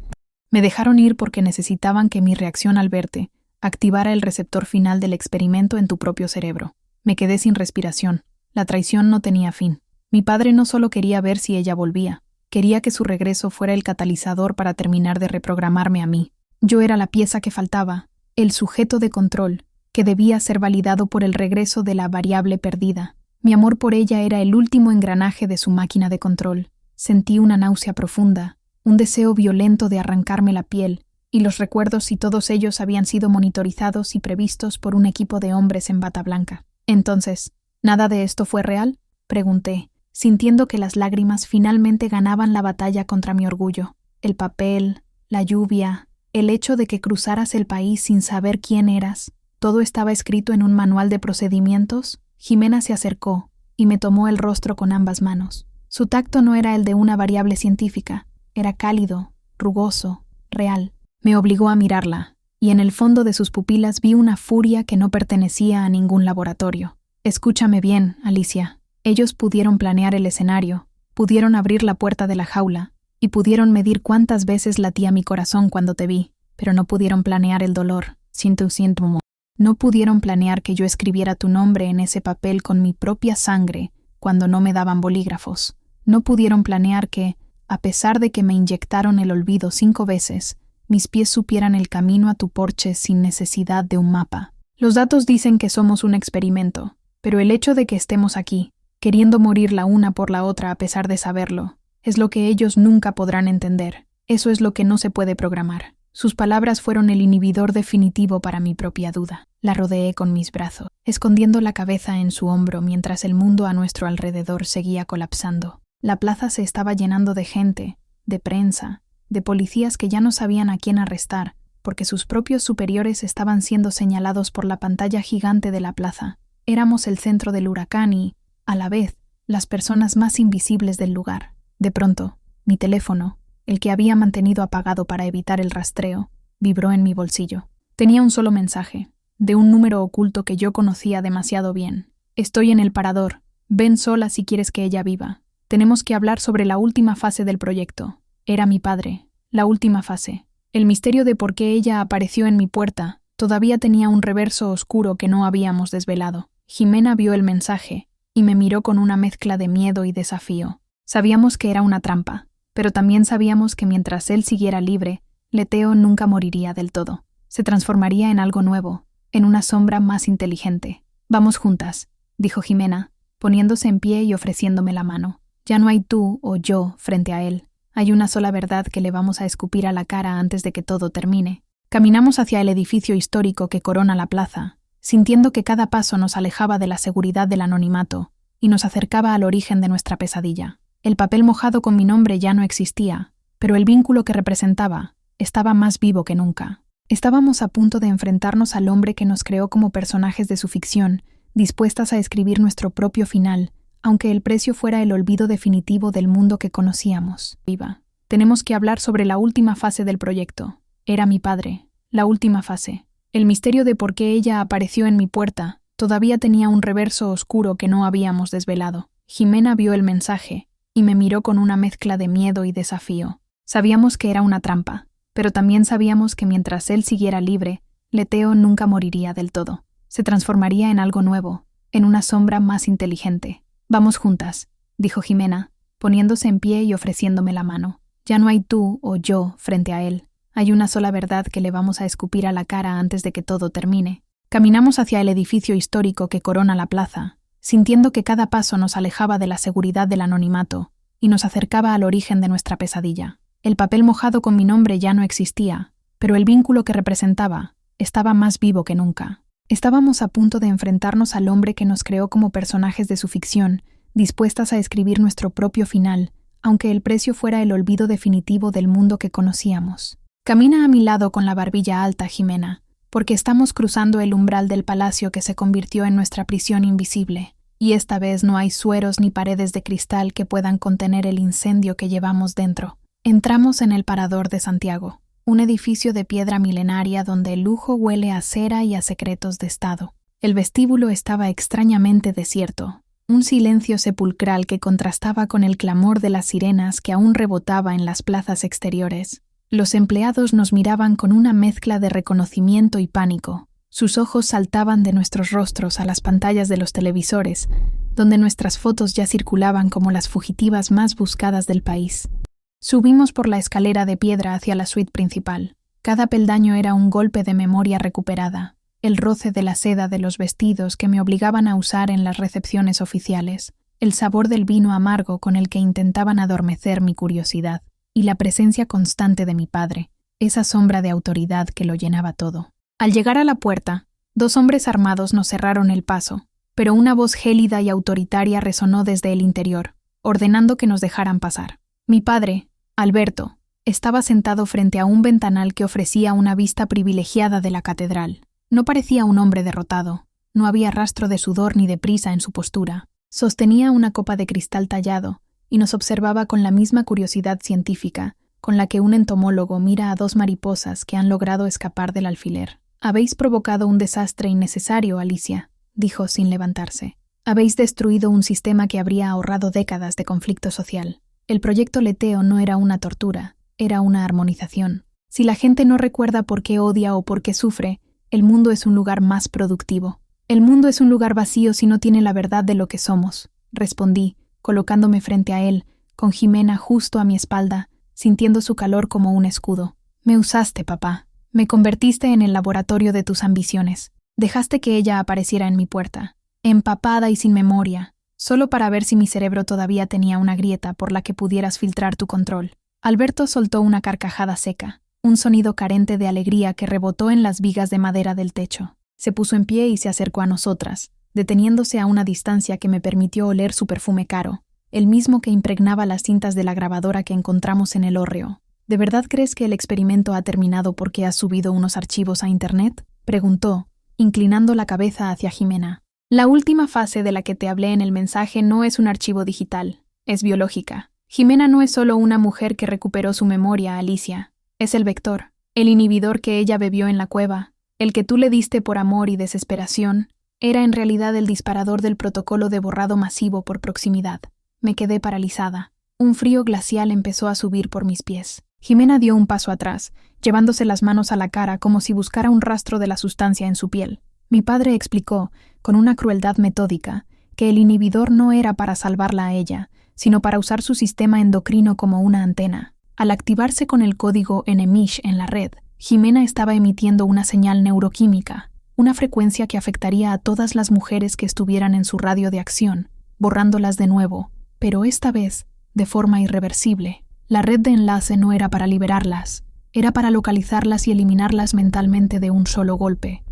Me dejaron ir porque necesitaban que mi reacción al verte activara el receptor final del experimento en tu propio cerebro. Me quedé sin respiración. La traición no tenía fin. Mi padre no solo quería ver si ella volvía, quería que su regreso fuera el catalizador para terminar de reprogramarme a mí. Yo era la pieza que faltaba, el sujeto de control, que debía ser validado por el regreso de la variable perdida. Mi amor por ella era el último engranaje de su máquina de control. Sentí una náusea profunda, un deseo violento de arrancarme la piel, y los recuerdos y todos ellos habían sido monitorizados y previstos por un equipo de hombres en bata blanca. Entonces, ¿nada de esto fue real?, pregunté, sintiendo que las lágrimas finalmente ganaban la batalla contra mi orgullo. El papel, la lluvia, el hecho de que cruzaras el país sin saber quién eras, ¿todo estaba escrito en un manual de procedimientos? Jimena se acercó y me tomó el rostro con ambas manos. Su tacto no era el de una variable científica, era cálido, rugoso, real. Me obligó a mirarla, y en el fondo de sus pupilas vi una furia que no pertenecía a ningún laboratorio. Escúchame bien, Alicia. Ellos pudieron planear el escenario, pudieron abrir la puerta de la jaula, y pudieron medir cuántas veces latía mi corazón cuando te vi, pero no pudieron planear el dolor, sin tu síntoma. No pudieron planear que yo escribiera tu nombre en ese papel con mi propia sangre cuando no me daban bolígrafos. No pudieron planear que, a pesar de que me inyectaron el olvido 5 veces, mis pies supieran el camino a tu porche sin necesidad de un mapa. Los datos dicen que somos un experimento, pero el hecho de que estemos aquí, queriendo morir la una por la otra a pesar de saberlo, es lo que ellos nunca podrán entender. Eso es lo que no se puede programar. Sus palabras fueron el inhibidor definitivo para mi propia duda. La rodeé con mis brazos, escondiendo la cabeza en su hombro mientras el mundo a nuestro alrededor seguía colapsando. La plaza se estaba llenando de gente, de prensa, de policías que ya no sabían a quién arrestar, porque sus propios superiores estaban siendo señalados por la pantalla gigante de la plaza. Éramos el centro del huracán y, a la vez, las personas más invisibles del lugar. De pronto, mi teléfono, el que había mantenido apagado para evitar el rastreo, vibró en mi bolsillo. Tenía un solo mensaje, de un número oculto que yo conocía demasiado bien. Estoy en el parador. Ven sola si quieres que ella viva. Tenemos que hablar sobre la última fase del proyecto. Era mi padre, la última fase. El misterio de por qué ella apareció en mi puerta todavía tenía un reverso oscuro que no habíamos desvelado. Jimena vio el mensaje y me miró con una mezcla de miedo y desafío. Sabíamos que era una trampa, pero también sabíamos que mientras él siguiera libre, Leteo nunca moriría del todo. Se transformaría en algo nuevo, en una sombra más inteligente. Vamos juntas, dijo Jimena, poniéndose en pie y ofreciéndome la mano. Ya no hay tú o yo frente a él. Hay una sola verdad que le vamos a escupir a la cara antes de que todo termine. Caminamos hacia el edificio histórico que corona la plaza, sintiendo que cada paso nos alejaba de la seguridad del anonimato y nos acercaba al origen de nuestra pesadilla. El papel mojado con mi nombre ya no existía, pero el vínculo que representaba estaba más vivo que nunca. Estábamos a punto de enfrentarnos al hombre que nos creó como personajes de su ficción, dispuestas a escribir nuestro propio final, aunque el precio fuera el olvido definitivo del mundo que conocíamos. Viva. Tenemos que hablar sobre la última fase del proyecto. Era mi padre, la última fase. El misterio de por qué ella apareció en mi puerta todavía tenía un reverso oscuro que no habíamos desvelado. Jimena vio el mensaje y me miró con una mezcla de miedo y desafío. Sabíamos que era una trampa, pero también sabíamos que mientras él siguiera libre, Leteo nunca moriría del todo. Se transformaría en algo nuevo, en una sombra más inteligente. Vamos juntas, dijo Jimena, poniéndose en pie y ofreciéndome la mano. Ya no hay tú o yo frente a él. Hay una sola verdad que le vamos a escupir a la cara antes de que todo termine. Caminamos hacia el edificio histórico que corona la plaza, sintiendo que cada paso nos alejaba de la seguridad del anonimato y nos acercaba al origen de nuestra pesadilla. El papel mojado con mi nombre ya no existía, pero el vínculo que representaba estaba más vivo que nunca. Estábamos a punto de enfrentarnos al hombre que nos creó como personajes de su ficción, dispuestas a escribir nuestro propio final, aunque el precio fuera el olvido definitivo del mundo que conocíamos. Camina a mi lado con la barbilla alta, Jimena, porque estamos cruzando el umbral del palacio que se convirtió en nuestra prisión invisible, y esta vez no hay sueros ni paredes de cristal que puedan contener el incendio que llevamos dentro. Entramos en el Parador de Santiago, un edificio de piedra milenaria donde el lujo huele a cera y a secretos de Estado. El vestíbulo estaba extrañamente desierto, un silencio sepulcral que contrastaba con el clamor de las sirenas que aún rebotaba en las plazas exteriores. Los empleados nos miraban con una mezcla de reconocimiento y pánico. Sus ojos saltaban de nuestros rostros a las pantallas de los televisores, donde nuestras fotos ya circulaban como las fugitivas más buscadas del país. Subimos por la escalera de piedra hacia la suite principal. Cada peldaño era un golpe de memoria recuperada, el roce de la seda de los vestidos que me obligaban a usar en las recepciones oficiales, el sabor del vino amargo con el que intentaban adormecer mi curiosidad, y la presencia constante de mi padre, esa sombra de autoridad que lo llenaba todo. Al llegar a la puerta, 2 hombres armados nos cerraron el paso, pero una voz gélida y autoritaria resonó desde el interior, ordenando que nos dejaran pasar. Mi padre, Alberto, estaba sentado frente a un ventanal que ofrecía una vista privilegiada de la catedral. No parecía un hombre derrotado, no había rastro de sudor ni de prisa en su postura. Sostenía una copa de cristal tallado y nos observaba con la misma curiosidad científica con la que un entomólogo mira a 2 mariposas que han logrado escapar del alfiler. «Habéis provocado un desastre innecesario, Alicia», dijo sin levantarse. «Habéis destruido un sistema que habría ahorrado décadas de conflicto social. El proyecto Leteo no era una tortura, era una armonización. Si la gente no recuerda por qué odia o por qué sufre, el mundo es un lugar más productivo. El mundo es un lugar vacío si no tiene la verdad de lo que somos», respondí, colocándome frente a él, con Jimena justo a mi espalda, sintiendo su calor como un escudo. «Me usaste, papá. Me convertiste en el laboratorio de tus ambiciones. Dejaste que ella apareciera en mi puerta, empapada y sin memoria, solo para ver si mi cerebro todavía tenía una grieta por la que pudieras filtrar tu control». Alberto soltó una carcajada seca, un sonido carente de alegría que rebotó en las vigas de madera del techo. Se puso en pie y se acercó a nosotras, deteniéndose a una distancia que me permitió oler su perfume caro, el mismo que impregnaba las cintas de la grabadora que encontramos en el hórreo. «¿De verdad crees que el experimento ha terminado porque has subido unos archivos a Internet?», preguntó, inclinando la cabeza hacia Jimena. «La última fase de la que te hablé en el mensaje no es un archivo digital, es biológica. Jimena no es solo una mujer que recuperó su memoria, Alicia. Es el vector, el inhibidor que ella bebió en la cueva, el que tú le diste por amor y desesperación, era en realidad el disparador del protocolo de borrado masivo por proximidad». Me quedé paralizada. Un frío glacial empezó a subir por mis pies. Jimena dio un paso atrás, llevándose las manos a la cara como si buscara un rastro de la sustancia en su piel. Mi padre explicó, con una crueldad metódica, que el inhibidor no era para salvarla a ella, sino para usar su sistema endocrino como una antena. Al activarse con el código NMISH en la red, Jimena estaba emitiendo una señal neuroquímica, una frecuencia que afectaría a todas las mujeres que estuvieran en su radio de acción, borrándolas de nuevo, pero esta vez de forma irreversible. La red de enlace no era para liberarlas, era para localizarlas y eliminarlas mentalmente de un solo golpe.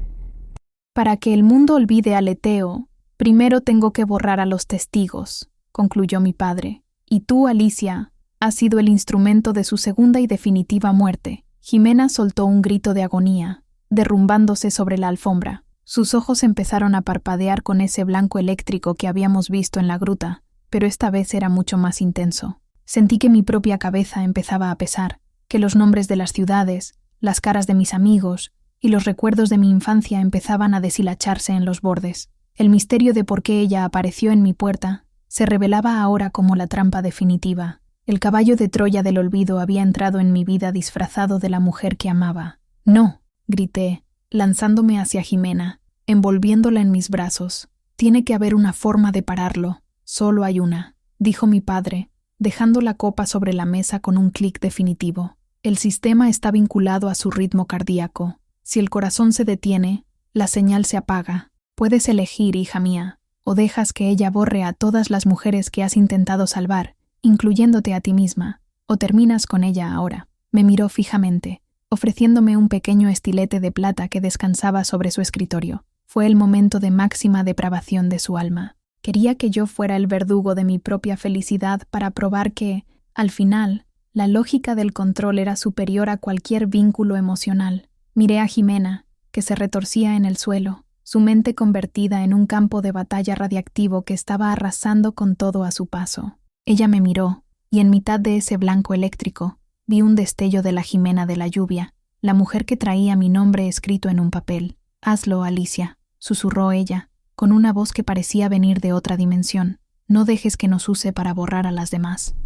«Para que el mundo olvide a Leteo, primero tengo que borrar a los testigos», concluyó mi padre. «Y tú, Alicia, has sido el instrumento de su segunda y definitiva muerte». Jimena soltó un grito de agonía, derrumbándose sobre la alfombra. Sus ojos empezaron a parpadear con ese blanco eléctrico que habíamos visto en la gruta, pero esta vez era mucho más intenso. Sentí que mi propia cabeza empezaba a pesar, que los nombres de las ciudades, las caras de mis amigos y los recuerdos de mi infancia empezaban a deshilacharse en los bordes. El misterio de por qué ella apareció en mi puerta se revelaba ahora como la trampa definitiva. El caballo de Troya del olvido había entrado en mi vida disfrazado de la mujer que amaba. «No», grité, lanzándome hacia Jimena, envolviéndola en mis brazos. «Tiene que haber una forma de pararlo. Solo hay una», dijo mi padre, dejando la copa sobre la mesa con un clic definitivo. «El sistema está vinculado a su ritmo cardíaco. Si el corazón se detiene, la señal se apaga. Puedes elegir, hija mía, o dejas que ella borre a todas las mujeres que has intentado salvar, incluyéndote a ti misma, o terminas con ella ahora». Me miró fijamente, ofreciéndome un pequeño estilete de plata que descansaba sobre su escritorio. Fue el momento de máxima depravación de su alma. Quería que yo fuera el verdugo de mi propia felicidad para probar que, al final, la lógica del control era superior a cualquier vínculo emocional. Miré a Jimena, que se retorcía en el suelo, su mente convertida en un campo de batalla radiactivo que estaba arrasando con todo a su paso. Ella me miró, y en mitad de ese blanco eléctrico, vi un destello de la Jimena de la lluvia, la mujer que traía mi nombre escrito en un papel. «Hazlo, Alicia», susurró ella, con una voz que parecía venir de otra dimensión. «No dejes que nos use para borrar a las demás.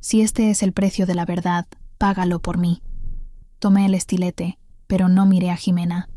Si este es el precio de la verdad, págalo por mí». Tomé el estilete, pero no miré a Jimena.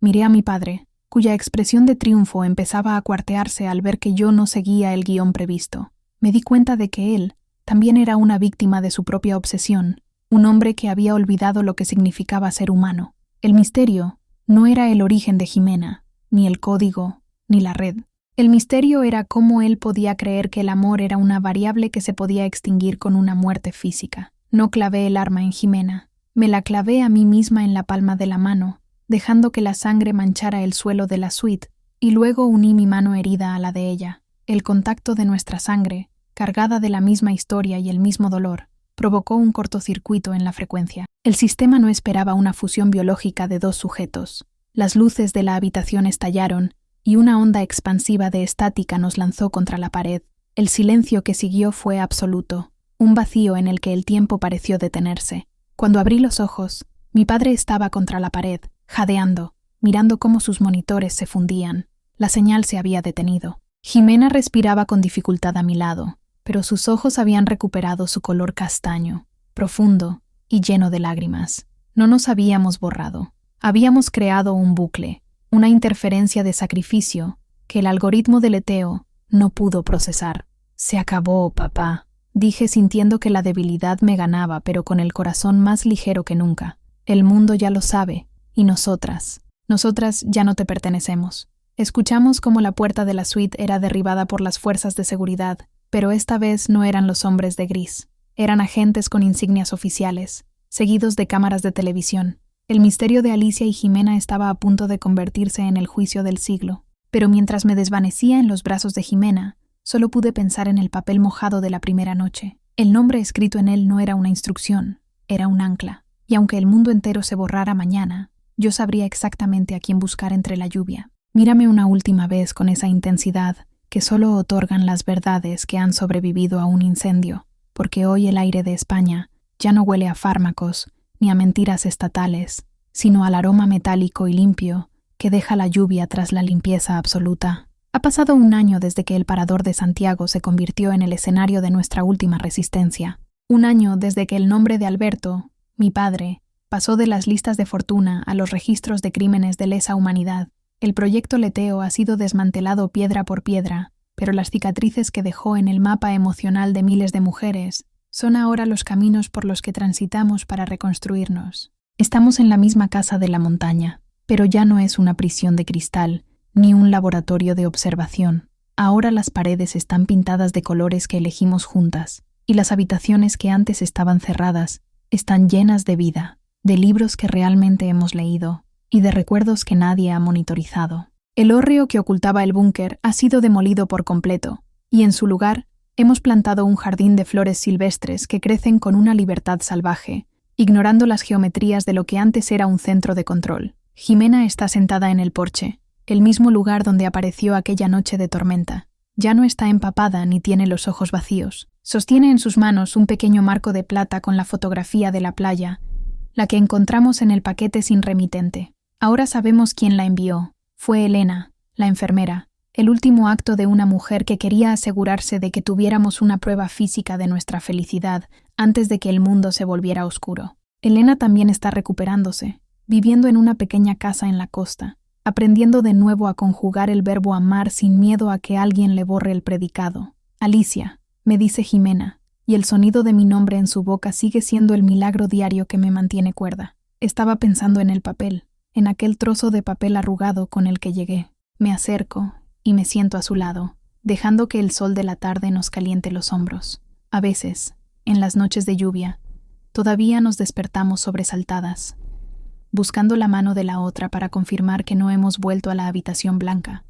Miré a mi padre, cuya expresión de triunfo empezaba a cuartearse al ver que yo no seguía el guión previsto. Me di cuenta de que él también era una víctima de su propia obsesión, un hombre que había olvidado lo que significaba ser humano. El misterio no era el origen de Jimena, ni el código, ni la red. El misterio era cómo él podía creer que el amor era una variable que se podía extinguir con una muerte física. No clavé el arma en Jimena, me la clavé a mí misma en la palma de la mano, dejando que la sangre manchara el suelo de la suite, y luego uní mi mano herida a la de ella. El contacto de nuestra sangre, cargada de la misma historia y el mismo dolor, provocó un cortocircuito en la frecuencia. El sistema no esperaba una fusión biológica de dos sujetos. Las luces de la habitación estallaron, y una onda expansiva de estática nos lanzó contra la pared. El silencio que siguió fue absoluto, un vacío en el que el tiempo pareció detenerse. Cuando abrí los ojos, mi padre estaba contra la pared, jadeando, mirando cómo sus monitores se fundían. La señal se había detenido. Jimena respiraba con dificultad a mi lado, pero sus ojos habían recuperado su color castaño, profundo y lleno de lágrimas. No nos habíamos borrado. Habíamos creado un bucle, una interferencia de sacrificio que el algoritmo del leteo no pudo procesar. «Se acabó, papá», dije sintiendo que la debilidad me ganaba, pero con el corazón más ligero que nunca. «El mundo ya lo sabe, y nosotras ya no te pertenecemos». Escuchamos cómo la puerta de la suite era derribada por las fuerzas de seguridad, pero esta vez no eran los hombres de gris. Eran agentes con insignias oficiales, seguidos de cámaras de televisión. El misterio de Alicia y Jimena estaba a punto de convertirse en el juicio del siglo. Pero mientras me desvanecía en los brazos de Jimena, solo pude pensar en el papel mojado de la primera noche. El nombre escrito en él no era una instrucción, era un ancla. Y aunque el mundo entero se borrara mañana, yo sabría exactamente a quién buscar entre la lluvia. Mírame una última vez con esa intensidad que solo otorgan las verdades que han sobrevivido a un incendio, porque hoy el aire de España ya no huele a fármacos ni a mentiras estatales, sino al aroma metálico y limpio que deja la lluvia tras la limpieza absoluta. Ha pasado un año desde que el Parador de Santiago se convirtió en el escenario de nuestra última resistencia. Un año desde que el nombre de Alberto, mi padre, pasó de las listas de fortuna a los registros de crímenes de lesa humanidad. El proyecto Leteo ha sido desmantelado piedra por piedra, pero las cicatrices que dejó en el mapa emocional de miles de mujeres son ahora los caminos por los que transitamos para reconstruirnos. Estamos en la misma casa de la montaña, pero ya no es una prisión de cristal ni un laboratorio de observación. Ahora las paredes están pintadas de colores que elegimos juntas, y las habitaciones que antes estaban cerradas están llenas de vida, de libros que realmente hemos leído y de recuerdos que nadie ha monitorizado. El hórreo que ocultaba el búnker ha sido demolido por completo, y en su lugar hemos plantado un jardín de flores silvestres que crecen con una libertad salvaje, ignorando las geometrías de lo que antes era un centro de control. Jimena está sentada en el porche, el mismo lugar donde apareció aquella noche de tormenta. Ya no está empapada ni tiene los ojos vacíos. Sostiene en sus manos un pequeño marco de plata con la fotografía de la playa, la que encontramos en el paquete sin remitente. Ahora sabemos quién la envió. Fue Elena, la enfermera, el último acto de una mujer que quería asegurarse de que tuviéramos una prueba física de nuestra felicidad antes de que el mundo se volviera oscuro. Elena también está recuperándose, viviendo en una pequeña casa en la costa, aprendiendo de nuevo a conjugar el verbo amar sin miedo a que alguien le borre el predicado. Alicia, me dice Jimena, y el sonido de mi nombre en su boca sigue siendo el milagro diario que me mantiene cuerda. Estaba pensando en el papel, en aquel trozo de papel arrugado con el que llegué. Me acerco y me siento a su lado, dejando que el sol de la tarde nos caliente los hombros. A veces, en las noches de lluvia, todavía nos despertamos sobresaltadas, buscando la mano de la otra para confirmar que no hemos vuelto a la habitación blanca,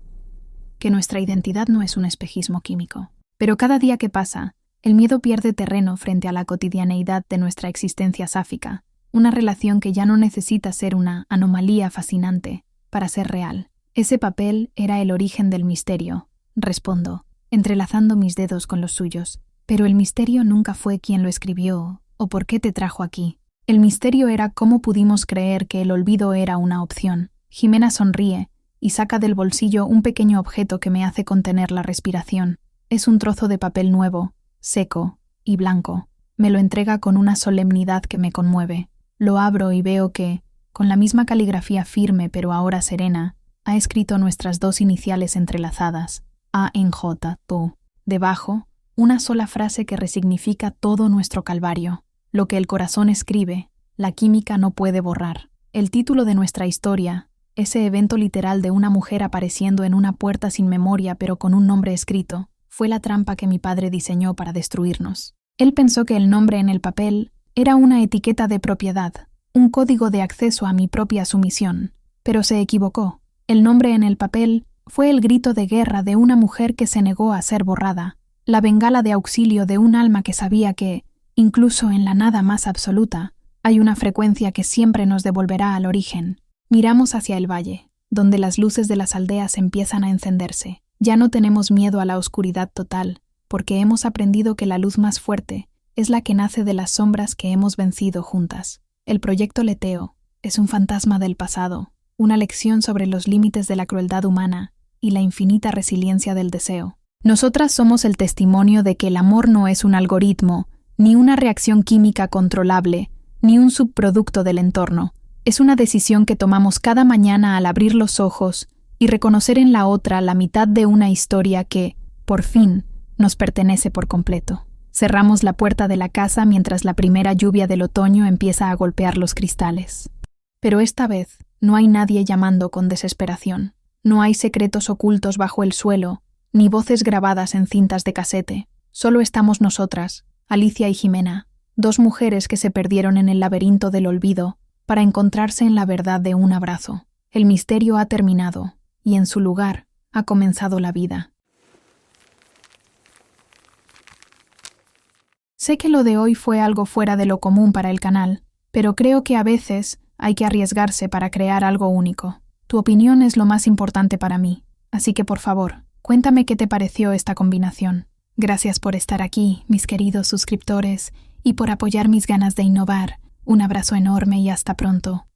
que nuestra identidad no es un espejismo químico. Pero cada día que pasa, el miedo pierde terreno frente a la cotidianeidad de nuestra existencia sáfica, una relación que ya no necesita ser una anomalía fascinante para ser real. Ese papel era el origen del misterio, respondo, entrelazando mis dedos con los suyos. Pero el misterio nunca fue quién lo escribió o por qué te trajo aquí. El misterio era cómo pudimos creer que el olvido era una opción. Jimena sonríe y saca del bolsillo un pequeño objeto que me hace contener la respiración. Es un trozo de papel nuevo, seco y blanco. Me lo entrega con una solemnidad que me conmueve. Lo abro y veo que, con la misma caligrafía firme pero ahora serena, ha escrito nuestras dos iniciales entrelazadas, A en J, tú. Debajo, una sola frase que resignifica todo nuestro calvario. Lo que el corazón escribe, la química no puede borrar. El título de nuestra historia, ese evento literal de una mujer apareciendo en una puerta sin memoria pero con un nombre escrito, fue la trampa que mi padre diseñó para destruirnos. Él pensó que el nombre en el papel era una etiqueta de propiedad, un código de acceso a mi propia sumisión, pero se equivocó. El nombre en el papel fue el grito de guerra de una mujer que se negó a ser borrada, la bengala de auxilio de un alma que sabía que, incluso en la nada más absoluta, hay una frecuencia que siempre nos devolverá al origen. Miramos hacia el valle, donde las luces de las aldeas empiezan a encenderse. Ya no tenemos miedo a la oscuridad total, porque hemos aprendido que la luz más fuerte es la que nace de las sombras que hemos vencido juntas. El proyecto Leteo es un fantasma del pasado, una lección sobre los límites de la crueldad humana y la infinita resiliencia del deseo. Nosotras somos el testimonio de que el amor no es un algoritmo, ni una reacción química controlable, ni un subproducto del entorno. Es una decisión que tomamos cada mañana al abrir los ojos y reconocer en la otra la mitad de una historia que, por fin, nos pertenece por completo. Cerramos la puerta de la casa mientras la primera lluvia del otoño empieza a golpear los cristales. Pero esta vez no hay nadie llamando con desesperación. No hay secretos ocultos bajo el suelo, ni voces grabadas en cintas de casete. Solo estamos nosotras, Alicia y Jimena, dos mujeres que se perdieron en el laberinto del olvido para encontrarse en la verdad de un abrazo. El misterio ha terminado, y en su lugar ha comenzado la vida. Sé que lo de hoy fue algo fuera de lo común para el canal, pero creo que a veces hay que arriesgarse para crear algo único. Tu opinión es lo más importante para mí, así que por favor, cuéntame qué te pareció esta combinación. Gracias por estar aquí, mis queridos suscriptores, y por apoyar mis ganas de innovar. Un abrazo enorme y hasta pronto.